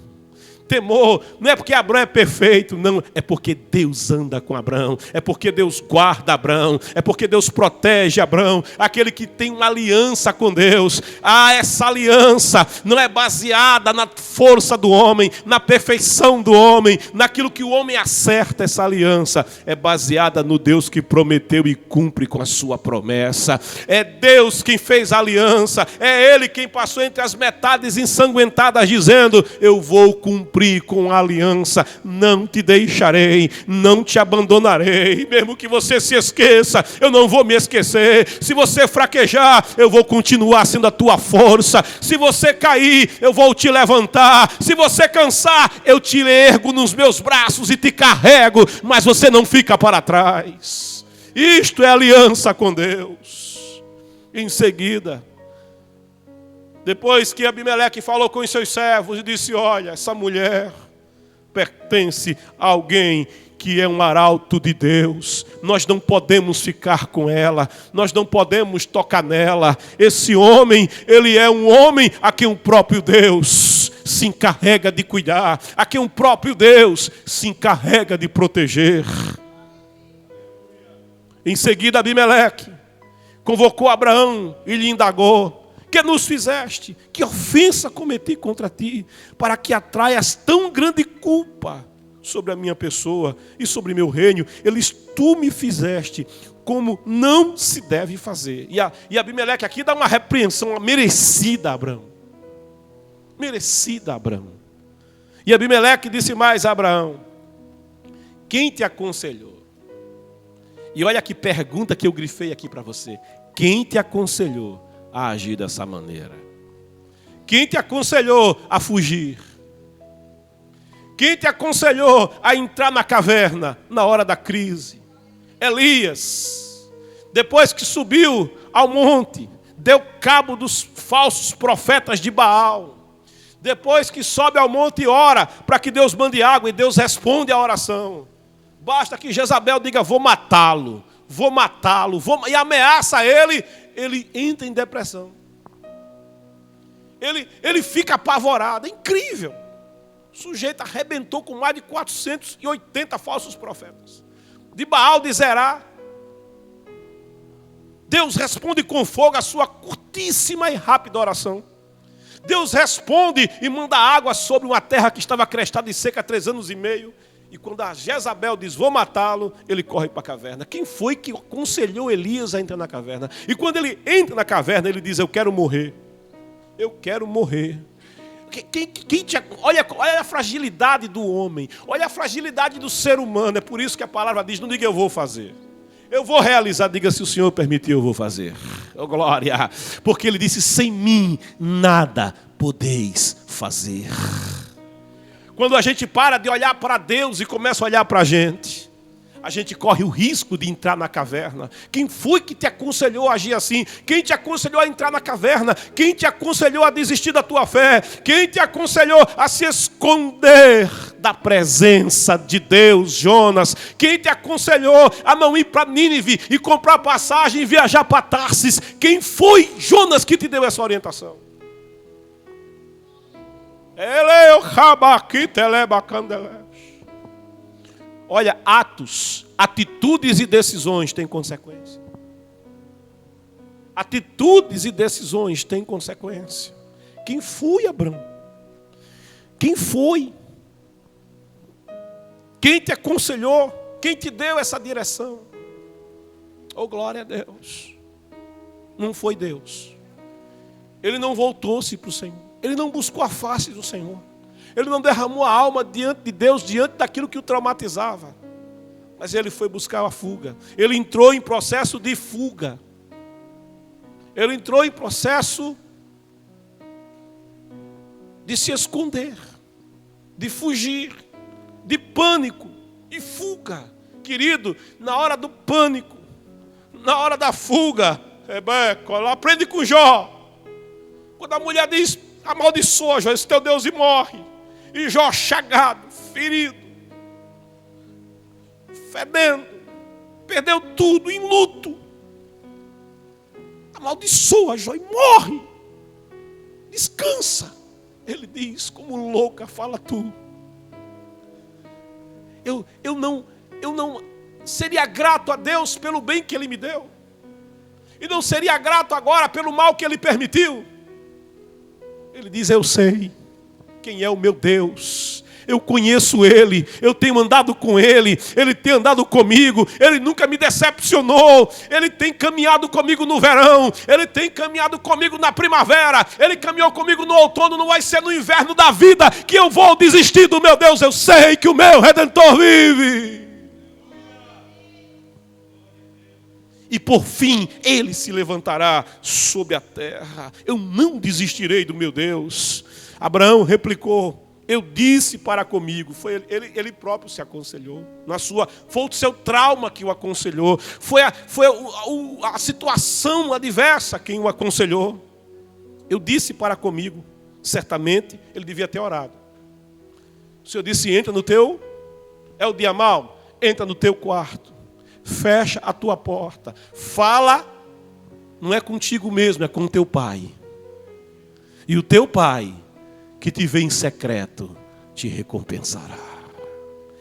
temor, não é porque Abraão é perfeito, não, é porque Deus anda com Abraão, é porque Deus guarda Abraão, é porque Deus protege Abraão, aquele que tem uma aliança com Deus. Essa aliança não é baseada na força do homem, na perfeição do homem, naquilo que o homem acerta. Essa aliança é baseada no Deus que prometeu e cumpre com a sua promessa. É Deus quem fez a aliança, é Ele quem passou entre as metades ensanguentadas dizendo: eu vou cumprir com a aliança, não te deixarei, não te abandonarei, mesmo que você se esqueça, eu não vou me esquecer. Se você fraquejar, eu vou continuar sendo a tua força. Se você cair, eu vou te levantar. Se você cansar, eu te ergo nos meus braços e te carrego, mas você não fica para trás. Isto é aliança com Deus. Em seguida, depois que Abimeleque falou com os seus servos e disse: olha, essa mulher pertence a alguém que é um arauto de Deus, nós não podemos ficar com ela, nós não podemos tocar nela. Esse homem, ele é um homem a quem o próprio Deus se encarrega de cuidar, a quem o próprio Deus se encarrega de proteger. Em seguida, Abimeleque convocou Abraão e lhe indagou: que nos fizeste? Que ofensa cometi contra ti, para que atraias tão grande culpa sobre a minha pessoa e sobre meu reino? Eles: tu me fizeste como não se deve fazer. E Abimeleque aqui dá uma repreensão merecida a Abraão. Merecida a Abraão. E Abimeleque disse mais a Abraão: quem te aconselhou? E olha que pergunta que eu grifei aqui para você: quem te aconselhou a agir dessa maneira? Quem te aconselhou a fugir? Quem te aconselhou a entrar na caverna na hora da crise? Elias, depois que subiu ao monte, deu cabo dos falsos profetas de Baal. Depois que sobe ao monte e ora para que Deus mande água, e Deus responde à oração. Basta que Jezabel diga: vou matá-lo, vou matá-lo, e ameaça ele entra em depressão. Ele fica apavorado. É incrível. O sujeito arrebentou com mais de 480 falsos profetas. De Baal, de Zerá. Deus responde com fogo a sua curtíssima e rápida oração. Deus responde e manda água sobre uma terra que estava crestada e seca há 3 anos e meio. E quando a Jezabel diz: vou matá-lo, ele corre para a caverna. Quem foi que aconselhou Elias a entrar na caverna? E quando ele entra na caverna, ele diz: eu quero morrer. Eu quero morrer. Olha a fragilidade do homem. Olha a fragilidade do ser humano. É por isso que a palavra diz: não diga eu vou fazer, eu vou realizar. Diga: se o Senhor permitir, eu vou fazer. Oh, glória. Porque ele disse: sem mim nada podeis fazer. Quando a gente para de olhar para Deus e começa a olhar para a gente corre o risco de entrar na caverna. Quem foi que te aconselhou a agir assim? Quem te aconselhou a entrar na caverna? Quem te aconselhou a desistir da tua fé? Quem te aconselhou a se esconder da presença de Deus, Jonas? Quem te aconselhou a não ir para Nínive e comprar passagem e viajar para Tarsis? Quem foi, Jonas, que te deu essa orientação? Olha, atos, atitudes e decisões têm consequência. Atitudes e decisões têm consequência. Quem foi, Abraão? Quem foi? Quem te aconselhou? Quem te deu essa direção? Oh, glória a Deus. Não foi Deus. Ele não voltou-se para o Senhor. Ele não buscou a face do Senhor. Ele não derramou a alma diante de Deus, diante daquilo que o traumatizava. Mas ele foi buscar a fuga. Ele entrou em processo de fuga. Ele entrou em processo de se esconder, de fugir, de pânico e fuga. Querido, na hora do pânico, na hora da fuga, Rebeca, aprende com Jó. Quando a mulher diz: amaldiçoa, Jó, esse teu Deus, e morre. E Jó, chagado, ferido, fedendo, perdeu tudo, em luto. Amaldiçoa, Jó, e morre. Descansa. Ele diz: como louca fala tu. eu não seria grato a Deus pelo bem que Ele me deu. E não seria grato agora pelo mal que Ele permitiu. Ele diz, eu sei quem é o meu Deus. Eu conheço Ele, eu tenho andado com Ele, Ele tem andado comigo, Ele nunca me decepcionou, Ele tem caminhado comigo no verão, Ele tem caminhado comigo na primavera, Ele caminhou comigo no outono, não vai ser no inverno da vida que eu vou desistir do meu Deus, eu sei que o meu Redentor vive. E por fim, Ele se levantará sobre a terra. Eu não desistirei do meu Deus. Abraão replicou, eu disse para comigo. Foi ele próprio se aconselhou. Foi o seu trauma que o aconselhou. Foi a situação adversa quem o aconselhou. Eu disse para comigo. Certamente, ele devia ter orado. O Senhor disse, entra no teu... É o dia mau? Entra no teu quarto. Fecha a tua porta. Fala, não é contigo mesmo, é com o teu pai. E o teu pai, que te vê em secreto, te recompensará.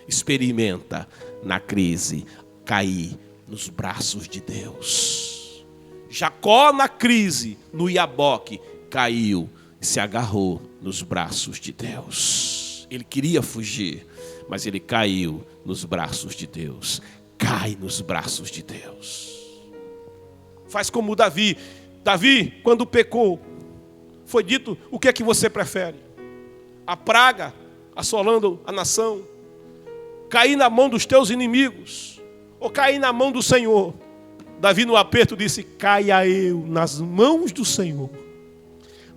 Experimenta na crise cair nos braços de Deus. Jacó na crise, no Iaboque, caiu e se agarrou nos braços de Deus. Ele queria fugir, mas ele caiu nos braços de Deus. Cai nos braços de Deus. Faz como Davi. Davi, quando pecou, foi dito, o que é que você prefere? A praga assolando a nação, cair na mão dos teus inimigos, ou cair na mão do Senhor? Davi no aperto disse, caia eu nas mãos do Senhor,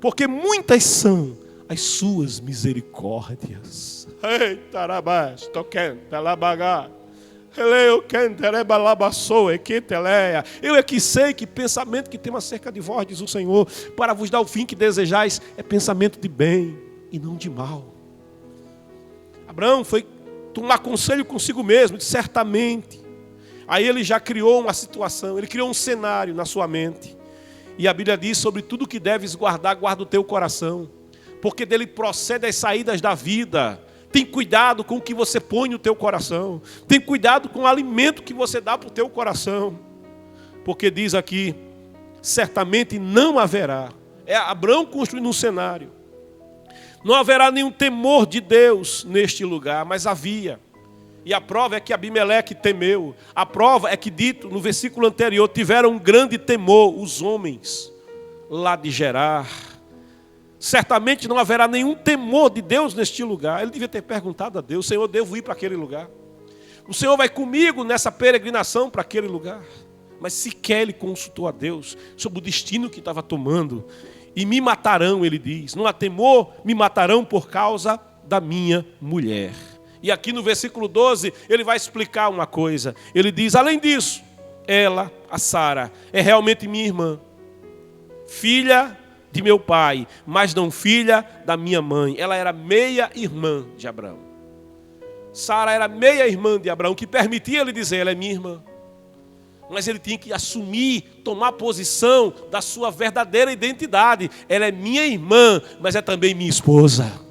porque muitas são as suas misericórdias. Eita, rabás, toquenta, labagá. Eu é que sei que pensamento que tem acerca de vós, diz o Senhor, para vos dar o fim que desejais, é pensamento de bem e não de mal. Abraão foi tomar conselho consigo mesmo, disse, certamente. Aí ele já criou uma situação, ele criou um cenário na sua mente. E a Bíblia diz, sobre tudo que deves guardar, guarda o teu coração, porque dele procede as saídas da vida. Tem cuidado com o que você põe no teu coração. Tem cuidado com o alimento que você dá para o teu coração. Porque diz aqui, certamente não haverá. É Abraão construindo um cenário. Não haverá nenhum temor de Deus neste lugar, mas havia. E a prova é que Abimeleque temeu. A prova é que, dito no versículo anterior, tiveram um grande temor os homens lá de Gerar. Certamente não haverá nenhum temor de Deus neste lugar. Ele devia ter perguntado a Deus, Senhor, devo ir para aquele lugar? O Senhor vai comigo nessa peregrinação para aquele lugar? Mas sequer ele consultou a Deus sobre o destino que estava tomando. E me matarão, ele diz. Não há temor, me matarão por causa da minha mulher. E aqui no versículo 12, ele vai explicar uma coisa. Ele diz, além disso, ela, a Sara, é realmente minha irmã, filha de meu pai, mas não filha da minha mãe. Ela era meia-irmã de Abraão. Sara era meia-irmã de Abraão, que permitia ele dizer, ela é minha irmã. Mas ele tinha que assumir, tomar posição da sua verdadeira identidade. Ela é minha irmã, mas é também minha esposa.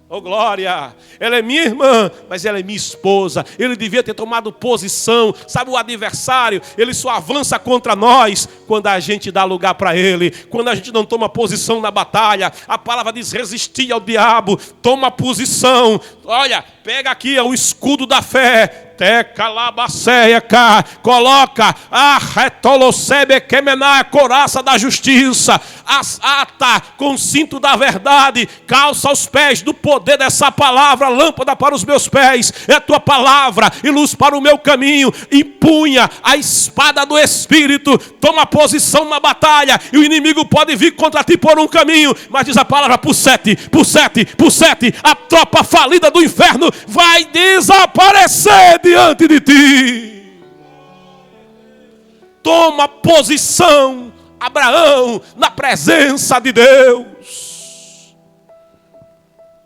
Oh glória, ela é minha irmã, mas ela é minha esposa. Ele devia ter tomado posição. Sabe, o adversário, ele só avança contra nós quando a gente dá lugar para ele. Quando a gente não toma posição na batalha. A palavra diz, resistir ao diabo. Toma posição. Olha, pega aqui o escudo da fé. Coloca a retolocebe quemenar a couraça da justiça, ata com o cinto da verdade, calça aos pés do poder dessa palavra, lâmpada para os meus pés, é a tua palavra e luz para o meu caminho. Empunha a espada do Espírito, toma posição na batalha, e o inimigo pode vir contra ti por um caminho, mas diz a palavra, por sete, a tropa falida do inferno vai desaparecer diante de ti. Toma posição, Abraão, na presença de Deus.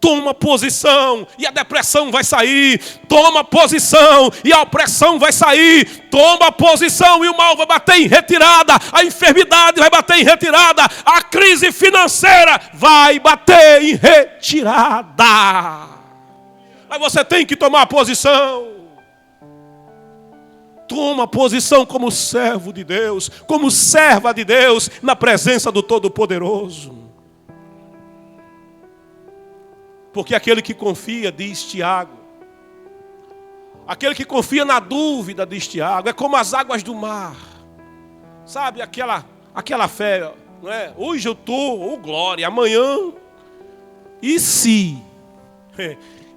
Toma posição e a depressão vai sair. Toma posição e a opressão vai sair. Toma posição e o mal vai bater em retirada. A enfermidade vai bater em retirada. A crise financeira vai bater em retirada. Mas você tem que tomar posição. Toma posição como servo de Deus, como serva de Deus, na presença do Todo-Poderoso. Porque aquele que confia, diz Tiago, aquele que confia na dúvida, diz Tiago, é como as águas do mar. Sabe, aquela fé, não é? Hoje eu estou, glória, amanhã. E se?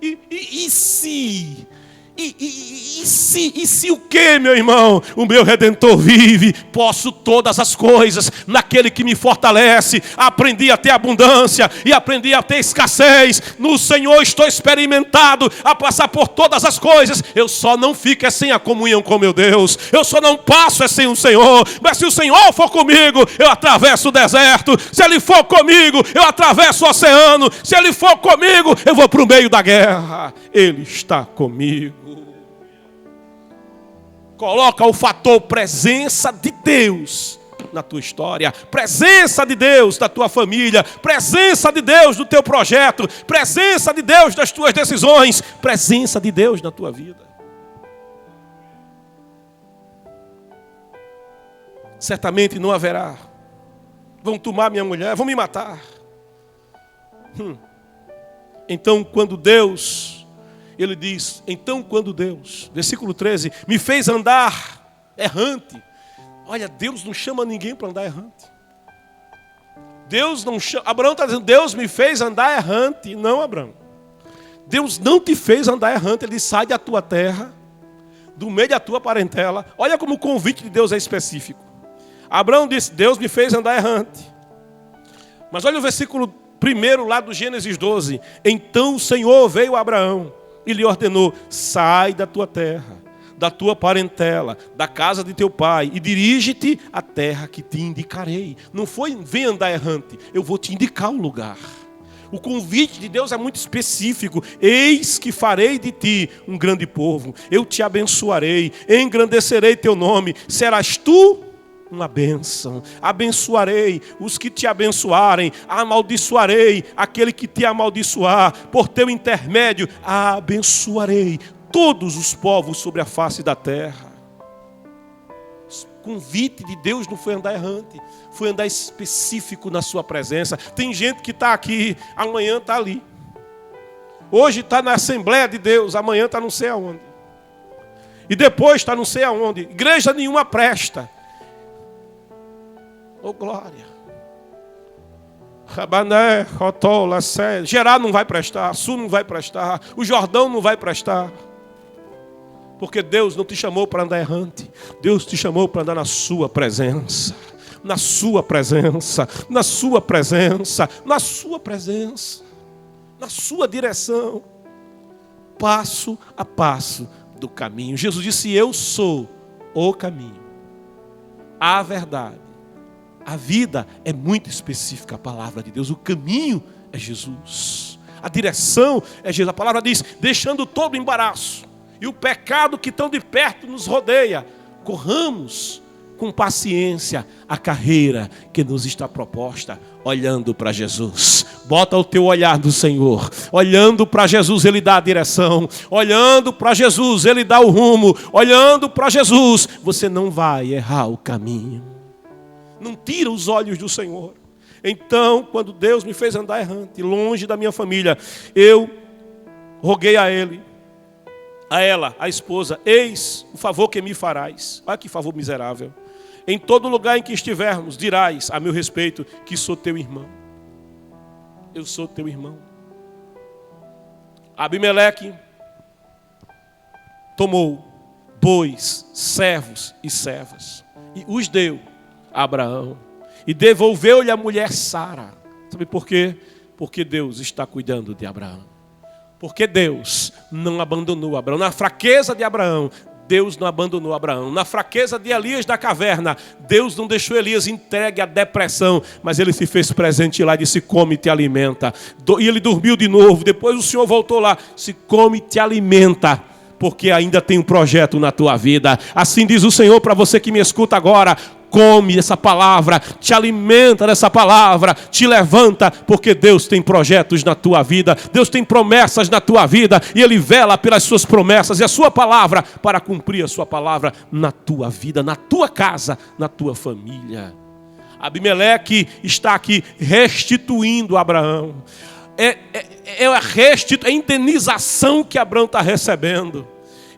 E se? E se o que, meu irmão? O meu Redentor vive, posso todas as coisas naquele que me fortalece. Aprendi a ter abundância e aprendi a ter escassez. No Senhor estou experimentado a passar por todas as coisas. Eu só não fico sem a comunhão com meu Deus. Eu só não passo sem o Senhor. Mas se o Senhor for comigo, eu atravesso o deserto. Se Ele for comigo, eu atravesso o oceano. Se Ele for comigo, eu vou para o meio da guerra. Ele está comigo. Coloca o fator presença de Deus na tua história, presença de Deus na tua família, presença de Deus no teu projeto, presença de Deus nas tuas decisões, presença de Deus na tua vida. Certamente não haverá. Vão tomar minha mulher, vão me matar. Então, quando Deus... Ele diz, então quando Deus, versículo 13, me fez andar errante. Olha, Deus não chama ninguém para andar errante. Deus não chama, Abraão está dizendo, Deus me fez andar errante. Não, Abraão. Deus não te fez andar errante. Ele sai da tua terra, do meio da tua parentela. Olha como o convite de Deus é específico. Abraão disse, Deus me fez andar errante. Mas olha o versículo 1 lá do Gênesis 12. Então o Senhor veio a Abraão e lhe ordenou, sai da tua terra, da tua parentela, da casa de teu pai, e dirige-te à terra que te indicarei. Não foi, vem andar errante, eu vou te indicar o lugar. O convite de Deus é muito específico. Eis que farei de ti um grande povo, eu te abençoarei, engrandecerei teu nome, serás tu uma bênção. Abençoarei os que te abençoarem, amaldiçoarei aquele que te amaldiçoar. Por teu intermédio, abençoarei todos os povos sobre a face da terra. O convite de Deus não foi andar errante, foi andar específico na sua presença. Tem gente que está aqui, amanhã está ali. Hoje está na Assembleia de Deus, amanhã está não sei aonde. E depois está não sei aonde. Igreja nenhuma presta. Oh, glória. Rabané, Rotola, Sé. Gerá não vai prestar, Sul não vai prestar, o Jordão não vai prestar. Porque Deus não te chamou para andar errante. Deus te chamou para andar na sua presença. Na sua presença, na sua presença, na sua presença, na sua direção. Passo a passo do caminho. Jesus disse, eu sou o caminho, a verdade. A vida é muito específica, a palavra de Deus. O caminho é Jesus. A direção é Jesus. A palavra diz, deixando todo o embaraço e o pecado que tão de perto nos rodeia, corramos com paciência a carreira que nos está proposta, olhando para Jesus. Bota o teu olhar no Senhor. Olhando para Jesus, Ele dá a direção. Olhando para Jesus, Ele dá o rumo. Olhando para Jesus, você não vai errar o caminho. Não tira os olhos do Senhor. Então, quando Deus me fez andar errante, longe da minha família, eu roguei a Ele, a ela, a esposa, eis o favor que me farás. Olha que favor miserável. Em todo lugar em que estivermos, dirás a meu respeito que sou teu irmão. Eu sou teu irmão. Abimeleque tomou bois, servos e servas e os deu a Abraão e devolveu-lhe a mulher Sara. Sabe por quê? Porque Deus está cuidando de Abraão. Porque Deus não abandonou Abraão. Na fraqueza de Abraão, Deus não abandonou Abraão. Na fraqueza de Elias da caverna, Deus não deixou Elias entregue à depressão, mas ele se fez presente lá e disse, come e te alimenta. E ele dormiu de novo. Depois o Senhor voltou lá, se come e te alimenta, porque ainda tem um projeto na tua vida. Assim diz o Senhor para você que me escuta agora: come essa palavra, te alimenta dessa palavra, te levanta, porque Deus tem projetos na tua vida, Deus tem promessas na tua vida, e Ele vela pelas suas promessas e a sua palavra para cumprir a sua palavra na tua vida, na tua casa, na tua família. Abimeleque está aqui restituindo Abraão. É a indenização que Abraão está recebendo.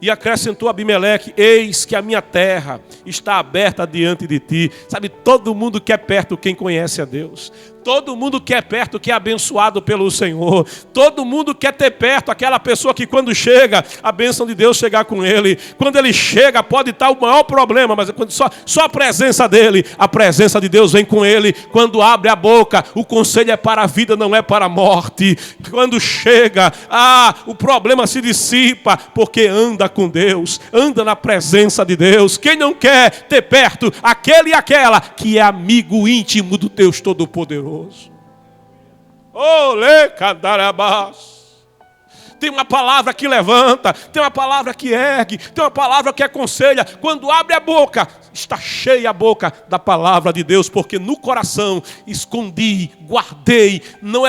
E acrescentou Abimeleque: eis que a minha terra está aberta diante de ti. Sabe, todo mundo quer perto quem conhece a Deus. Todo mundo quer perto quem é abençoado pelo Senhor. Todo mundo quer ter perto aquela pessoa que quando chega, a bênção de Deus chegar com ele. Quando ele chega, pode estar o maior problema, mas quando só a presença dele, a presença de Deus vem com ele. Quando abre a boca, o conselho é para a vida, não é para a morte. Quando chega, o problema se dissipa, porque anda com Deus, anda na presença de Deus. Quem não quer ter perto aquele e aquela que é amigo íntimo do Deus Todo-Poderoso? Olê, cadarabás. Tem uma palavra que levanta, tem uma palavra que ergue, tem uma palavra que aconselha. Quando abre a boca, está cheia a boca da palavra de Deus, porque no coração escondi, guardei.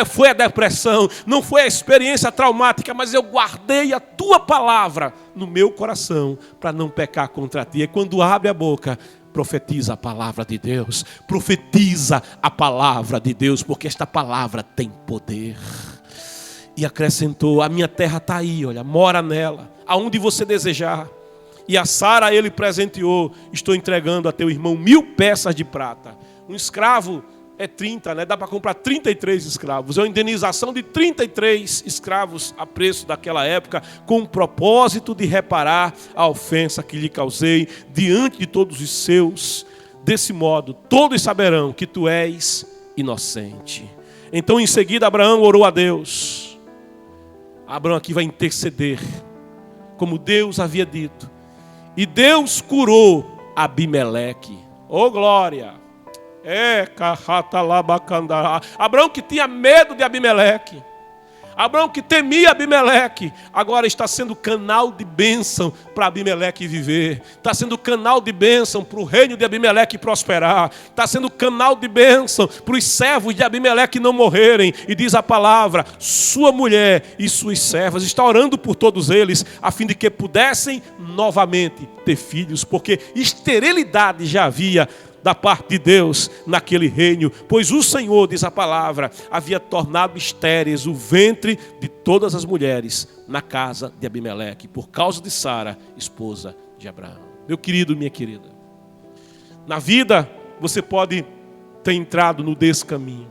Foi a depressão, não foi a experiência traumática, mas eu guardei a tua palavra no meu coração para não pecar contra ti. E quando abre a boca, profetiza a palavra de Deus, profetiza a palavra de Deus, porque esta palavra tem poder. E acrescentou: a minha terra está aí, olha, mora nela, aonde você desejar. E a Sara ele presenteou: estou entregando a teu irmão 1000 peças de prata. Um escravo é 30, né? Dá para comprar 33 escravos. É uma indenização de 33 escravos a preço daquela época, com o propósito de reparar a ofensa que lhe causei diante de todos os seus. Desse modo, todos saberão que tu és inocente. Então, em seguida, Abraão orou a Deus. Abraão aqui vai interceder, como Deus havia dito. E Deus curou Abimeleque. Oh, glória! Abraão que tinha medo de Abimeleque, Abraão que temia Abimeleque, agora está sendo canal de bênção para Abimeleque viver. Está sendo canal de bênção para o reino de Abimeleque prosperar. Está sendo canal de bênção para os servos de Abimeleque não morrerem. E diz a palavra: sua mulher e suas servas, está orando por todos eles, a fim de que pudessem novamente ter filhos, porque esterilidade já havia da parte de Deus naquele reino, pois o Senhor, diz a palavra, havia tornado estéreis o ventre de todas as mulheres na casa de Abimeleque, por causa de Sara, esposa de Abraão. Meu querido, minha querida, na vida você pode ter entrado no descaminho.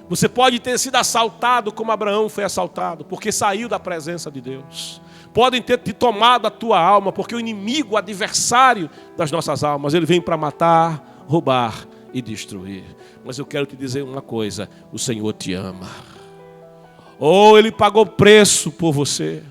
Você pode ter sido assaltado como Abraão foi assaltado, porque saiu da presença de Deus. Podem ter te tomado a tua alma, porque o inimigo, o adversário das nossas almas, ele vem para matar, roubar e destruir. Mas eu quero te dizer uma coisa: o Senhor te ama. Ele pagou preço por você.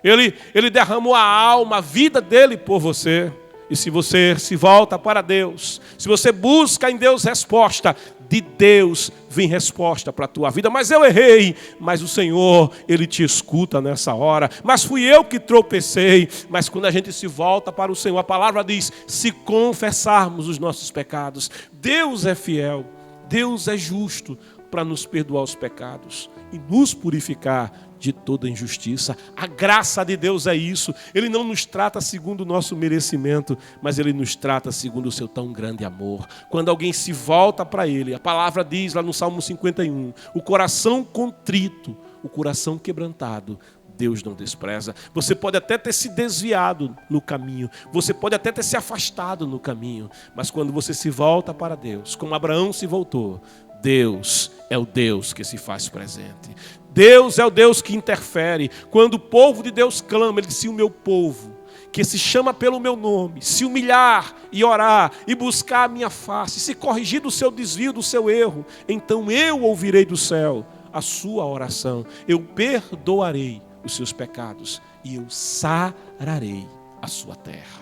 Ele derramou a alma, a vida dele por você. E se você se volta para Deus, se você busca em Deus resposta, de Deus vem resposta para a tua vida. Mas eu errei, mas o Senhor, Ele te escuta nessa hora. Mas fui eu que tropecei. Mas quando a gente se volta para o Senhor, a palavra diz: se confessarmos os nossos pecados, Deus é fiel, Deus é justo para nos perdoar os pecados e nos purificar de toda injustiça. A graça de Deus é isso. Ele não nos trata segundo o nosso merecimento, mas Ele nos trata segundo o seu tão grande amor. Quando alguém se volta para Ele, a palavra diz lá no Salmo 51, o coração contrito, o coração quebrantado, Deus não despreza. Você pode até ter se desviado no caminho, você pode até ter se afastado no caminho, mas quando você se volta para Deus, como Abraão se voltou, Deus é o Deus que se faz presente. Deus é o Deus que interfere. Quando o povo de Deus clama, Ele diz: se o meu povo, que se chama pelo meu nome, se humilhar e orar e buscar a minha face, se corrigir do seu desvio, do seu erro, então eu ouvirei do céu a sua oração, eu perdoarei os seus pecados e eu sararei a sua terra.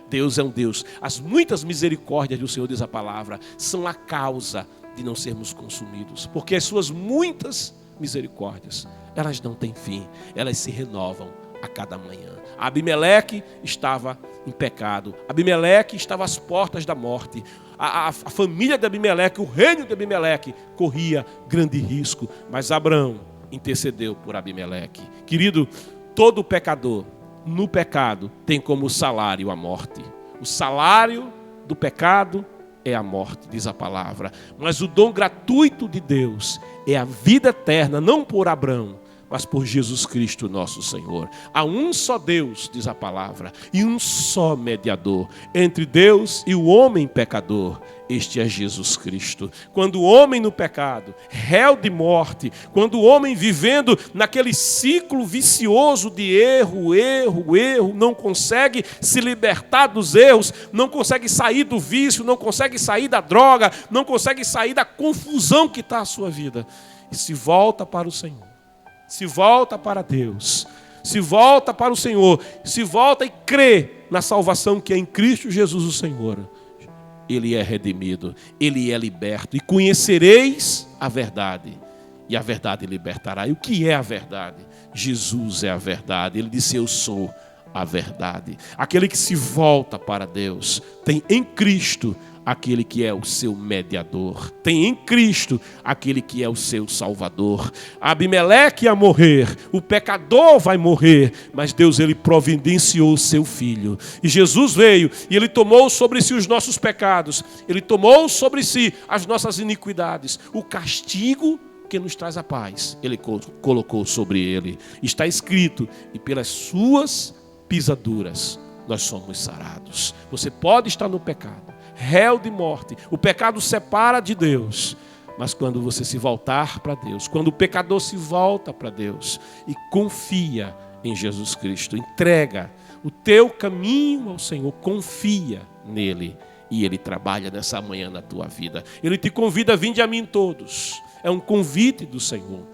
Deus é um Deus. As muitas misericórdias do Senhor, diz a palavra, são a causa de não sermos consumidos, porque as suas muitas misericórdias, elas não têm fim, elas se renovam a cada manhã. Abimeleque estava em pecado. Abimeleque estava às portas da morte. A família de Abimeleque, o reino de Abimeleque, corria grande risco. Mas Abraão intercedeu por Abimeleque. Querido, todo pecador, no pecado, tem como salário a morte. O salário do pecado é a morte, diz a palavra. Mas o dom gratuito de Deus é a vida eterna, não por Abraão, mas por Jesus Cristo nosso Senhor. Há um só Deus, diz a palavra, e um só mediador entre Deus e o homem pecador. Este é Jesus Cristo. Quando o homem no pecado, réu de morte, quando o homem vivendo naquele ciclo vicioso de erro, não consegue se libertar dos erros, não consegue sair do vício, não consegue sair da droga, não consegue sair da confusão que está a sua vida, e se volta para o Senhor. Se volta para Deus, se volta para o Senhor, se volta e crê na salvação que é em Cristo Jesus o Senhor, ele é redimido, ele é liberto. E conhecereis a verdade, e a verdade libertará. E o que é a verdade? Jesus é a verdade. Ele disse: eu sou a verdade. Aquele que se volta para Deus tem em Cristo aquele que é o seu mediador, tem em Cristo aquele que é o seu Salvador. Abimeleque ia morrer, o pecador vai morrer, mas Deus, ele providenciou o seu Filho, e Jesus veio e ele tomou sobre si os nossos pecados, ele tomou sobre si as nossas iniquidades, o castigo que nos traz a paz, ele colocou sobre ele. Está escrito: e pelas suas pisaduras nós somos sarados. Você pode estar no pecado, réu de morte, o pecado separa de Deus, mas quando você se voltar para Deus, quando o pecador se volta para Deus e confia em Jesus Cristo, entrega o teu caminho ao Senhor, confia nele, e ele trabalha nessa manhã na tua vida. Ele te convida: vinde a mim todos. É um convite do Senhor.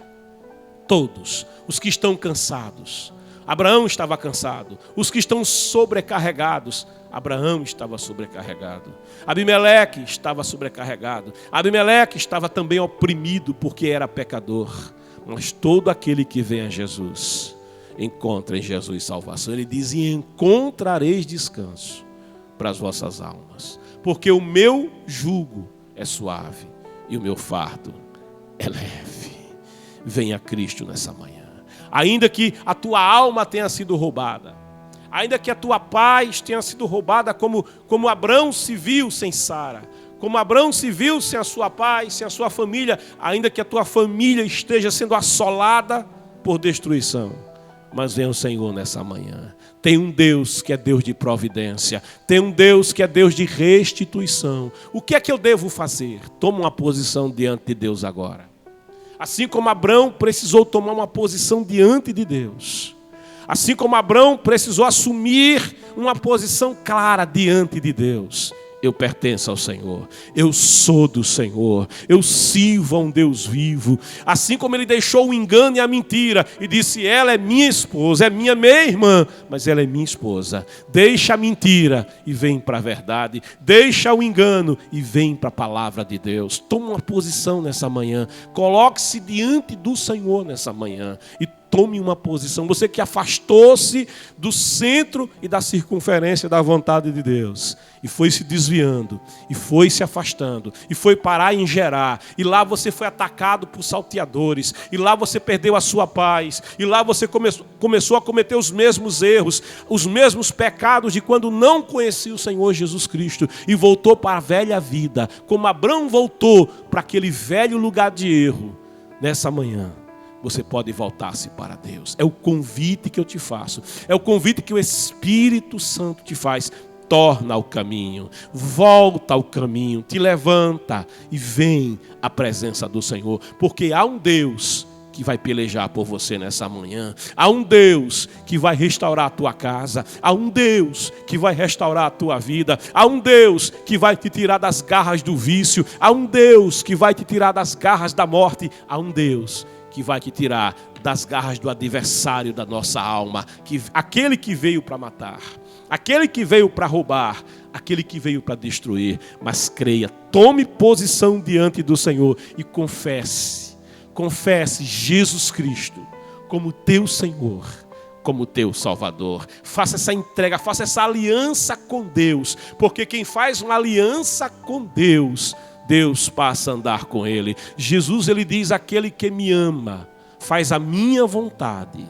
Todos os que estão cansados. Abraão estava cansado. Os que estão sobrecarregados. Abraão estava sobrecarregado. Abimeleque estava sobrecarregado. Abimeleque estava também oprimido porque era pecador. Mas todo aquele que vem a Jesus encontra em Jesus salvação. Ele diz: e encontrareis descanso para as vossas almas, porque o meu jugo é suave e o meu fardo é leve. Venha a Cristo nessa manhã. Ainda que a tua alma tenha sido roubada, ainda que a tua paz tenha sido roubada, como Abraão se viu sem Sara, como Abraão se viu sem a sua paz, sem a sua família, ainda que a tua família esteja sendo assolada por destruição, mas venha o Senhor nessa manhã. Tem um Deus que é Deus de providência, tem um Deus que é Deus de restituição. O que é que eu devo fazer? Toma uma posição diante de Deus agora. Assim como Abraão precisou tomar uma posição diante de Deus, assim como Abraão precisou assumir uma posição clara diante de Deus: eu pertenço ao Senhor, eu sou do Senhor, eu sirvo a um Deus vivo. Assim como ele deixou o engano e a mentira e disse: ela é minha esposa, é minha meia-irmã, mas ela é minha esposa. Deixa a mentira e vem para a verdade, deixa o engano e vem para a palavra de Deus. Toma uma posição nessa manhã, coloque-se diante do Senhor nessa manhã e tome uma posição. Você que afastou-se do centro e da circunferência da vontade de Deus e foi se desviando, e foi se afastando, e foi parar em Gerar, e lá você foi atacado por salteadores, e lá você perdeu a sua paz, e lá você começou a cometer os mesmos erros, os mesmos pecados de quando não conhecia o Senhor Jesus Cristo, e voltou para a velha vida, como Abraão voltou para aquele velho lugar de erro. Nessa manhã você pode voltar-se para Deus. É o convite que eu te faço, é o convite que o Espírito Santo te faz. Torna ao caminho, volta ao caminho, te levanta e vem à presença do Senhor, porque há um Deus que vai pelejar por você nessa manhã, há um Deus que vai restaurar a tua casa, há um Deus que vai restaurar a tua vida, há um Deus que vai te tirar das garras do vício, há um Deus que vai te tirar das garras da morte, há um Deus que vai te tirar das garras do adversário da nossa alma, aquele que veio para matar, aquele que veio para roubar, aquele que veio para destruir. Mas creia, tome posição diante do Senhor e confesse Jesus Cristo como teu Senhor, como teu Salvador. Faça essa entrega, faça essa aliança com Deus, porque quem faz uma aliança com Deus, Deus passa a andar com ele. Jesus, ele diz: aquele que me ama, faz a minha vontade.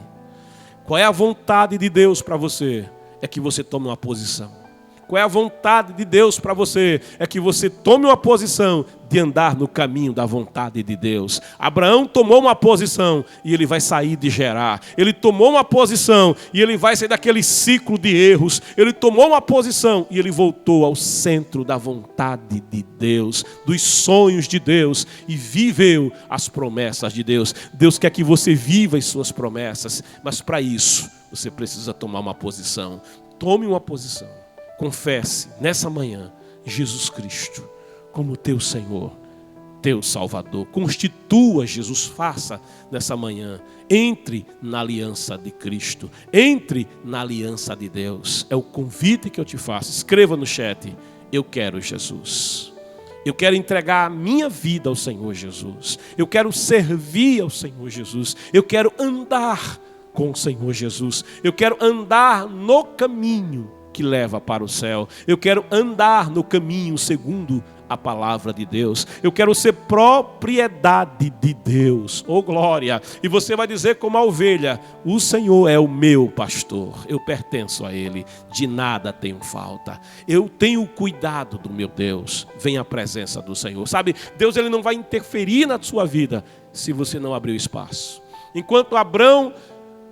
Qual é a vontade de Deus para você? É que você tome uma posição. Qual é a vontade de Deus para você? É que você tome uma posição de andar no caminho da vontade de Deus. Abraão tomou uma posição e ele vai sair de Gerar. Ele tomou uma posição e ele vai sair daquele ciclo de erros. Ele tomou uma posição e ele voltou ao centro da vontade de Deus, dos sonhos de Deus, e viveu as promessas de Deus. Deus quer que você viva as suas promessas, mas para isso você precisa tomar uma posição. Tome uma posição. Confesse nessa manhã Jesus Cristo como teu Senhor, teu Salvador. Constitua Jesus, faça nessa manhã. Entre na aliança de Cristo. Entre na aliança de Deus. É o convite que eu te faço. Escreva no chat: eu quero Jesus. Eu quero entregar a minha vida ao Senhor Jesus. Eu quero servir ao Senhor Jesus. Eu quero andar com o Senhor Jesus. Eu quero andar no caminho que leva para o céu. Eu quero andar no caminho segundo a palavra de Deus. Eu quero ser propriedade de Deus. Oh glória! E você vai dizer como a ovelha: o Senhor é o meu pastor, eu pertenço a Ele, de nada tenho falta. Eu tenho cuidado do meu Deus. Vem a presença do Senhor. Sabe, Deus, ele não vai interferir na sua vida se você não abrir o espaço. Enquanto Abrão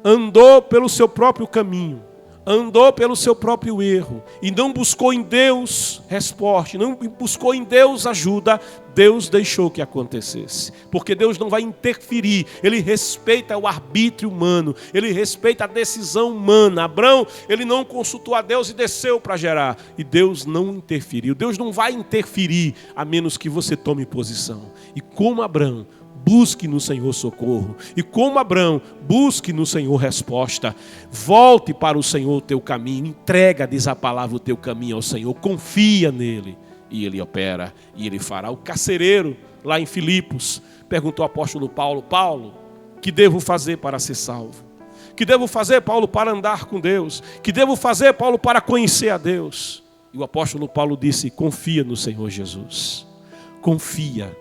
andou pelo seu próprio caminho, andou pelo seu próprio erro e não buscou em Deus resposta, não buscou em Deus ajuda, Deus deixou que acontecesse, porque Deus não vai interferir. Ele respeita o arbítrio humano, ele respeita a decisão humana. Abrão, ele não consultou a Deus e desceu para Gerar, e Deus não interferiu. Deus não vai interferir a menos que você tome posição. E como Abrão, busque no Senhor socorro. E como Abrão, busque no Senhor resposta. Volte para o Senhor o teu caminho. Entrega, diz a palavra, o teu caminho ao Senhor. Confia nele. E ele opera. E ele fará. O carcereiro, lá em Filipos, perguntou ao apóstolo Paulo: Paulo, que devo fazer para ser salvo? Que devo fazer, Paulo, para andar com Deus? Que devo fazer, Paulo, para conhecer a Deus? E o apóstolo Paulo disse: confia no Senhor Jesus. Confia.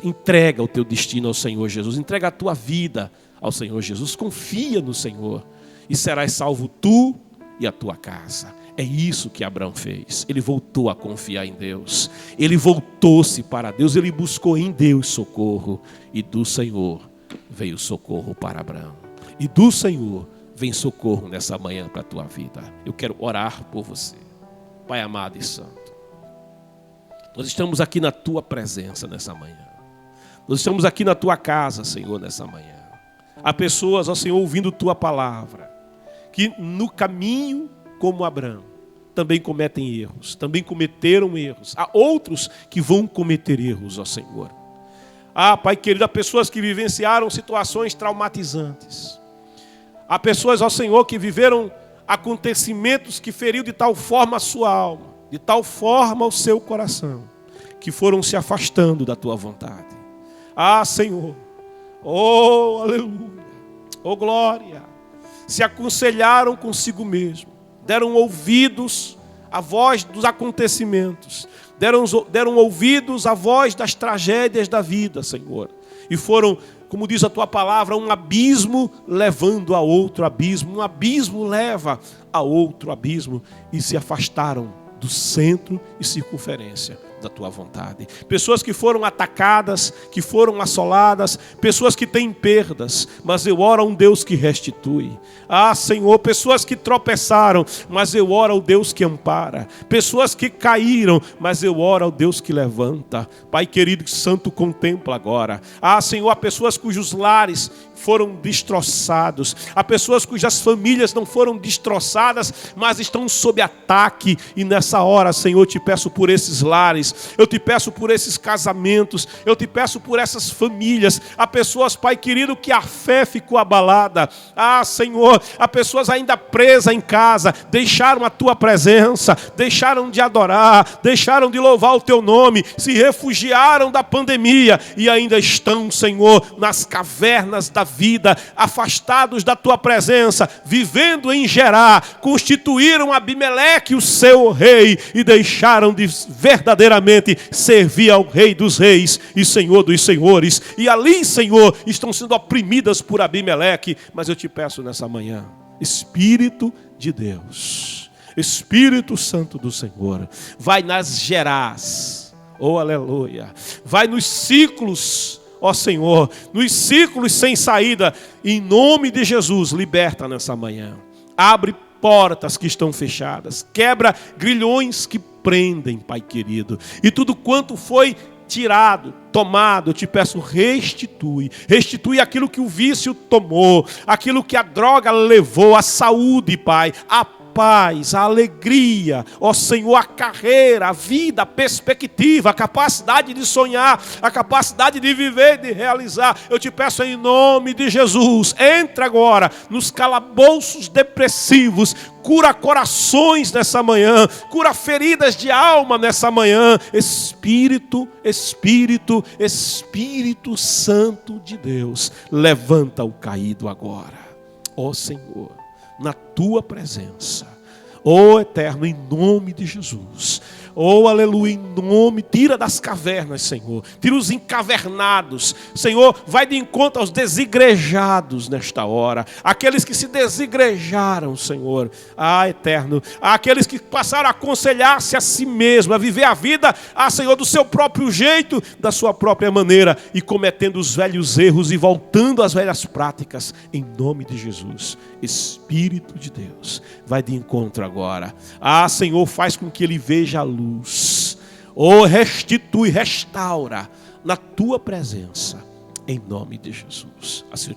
Entrega o teu destino ao Senhor Jesus. Entrega a tua vida ao Senhor Jesus. Confia no Senhor e serás salvo tu e a tua casa. É isso que Abrão fez. Ele voltou a confiar em Deus. Ele voltou-se para Deus. Ele buscou em Deus socorro. E do Senhor veio socorro para Abrão. E do Senhor vem socorro nessa manhã para a tua vida. Eu quero orar por você. Pai amado e santo, nós estamos aqui na tua presença nessa manhã. Nós estamos aqui na tua casa, Senhor, nessa manhã. Há pessoas, ó Senhor, ouvindo tua palavra, que no caminho, como Abrão, também cometem erros, também cometeram erros. Há outros que vão cometer erros, ó Senhor. Pai querido, há pessoas que vivenciaram situações traumatizantes. Há pessoas, ó Senhor, que viveram acontecimentos que feriram de tal forma a sua alma, de tal forma o seu coração, que foram se afastando da tua vontade. Senhor, oh aleluia, oh glória, se aconselharam consigo mesmo, deram ouvidos à voz dos acontecimentos, deram ouvidos à voz das tragédias da vida, Senhor, e foram, como diz a tua palavra, um abismo levando a outro abismo, um abismo leva a outro abismo, e se afastaram do centro e circunferência da tua vontade. Pessoas que foram atacadas, que foram assoladas, pessoas que têm perdas, mas eu oro a um Deus que restitui. Senhor, pessoas que tropeçaram, mas eu oro ao Deus que ampara. Pessoas que caíram, mas eu oro ao Deus que levanta. Pai querido, santo, contempla agora. Senhor, há pessoas cujos lares foram destroçados. Há pessoas cujas famílias não foram destroçadas, mas estão sob ataque. E nessa hora, Senhor, eu te peço por esses lares, eu te peço por esses casamentos, eu te peço por essas famílias. Há pessoas, Pai querido, que a fé ficou abalada. Senhor, há pessoas ainda presas em casa, deixaram a tua presença, deixaram de adorar, deixaram de louvar o teu nome, se refugiaram da pandemia e ainda estão, Senhor, nas cavernas da vida, afastados da tua presença, vivendo em Gerar, constituíram Abimeleque o seu rei e deixaram de verdadeiramente servir ao Rei dos Reis e Senhor dos Senhores. E ali, Senhor, estão sendo oprimidas por Abimeleque. Mas eu te peço nessa manhã, Espírito de Deus, Espírito Santo do Senhor, vai nas Gerás, oh aleluia, vai nos ciclos, ó Senhor, nos ciclos sem saída, em nome de Jesus, liberta nessa manhã, abre portas que estão fechadas, quebra grilhões que prendem, Pai querido, e tudo quanto foi tirado, tomado, eu te peço, restitui aquilo que o vício tomou, aquilo que a droga levou, a saúde, Pai, a paz, a alegria, ó Senhor, a carreira, a vida, a perspectiva, a capacidade de sonhar, a capacidade de viver, de realizar. Eu te peço em nome de Jesus, entra agora nos calabouços depressivos, cura corações nessa manhã, cura feridas de alma nessa manhã. Espírito Santo de Deus, levanta o caído agora, ó Senhor, na tua presença, ó Eterno, em nome de Jesus, oh aleluia, em nome, tira das cavernas, Senhor, tira os encavernados, Senhor, vai de encontro aos desigrejados nesta hora, aqueles que se desigrejaram, Senhor, Eterno, aqueles que passaram a aconselhar-se a si mesmo, a viver a vida, Senhor, do seu próprio jeito, da sua própria maneira, e cometendo os velhos erros e voltando às velhas práticas, em nome de Jesus. Espírito de Deus, vai de encontro agora, Senhor, faz com que ele veja a luz, restitui, restaura na tua presença, em nome de Jesus. Assim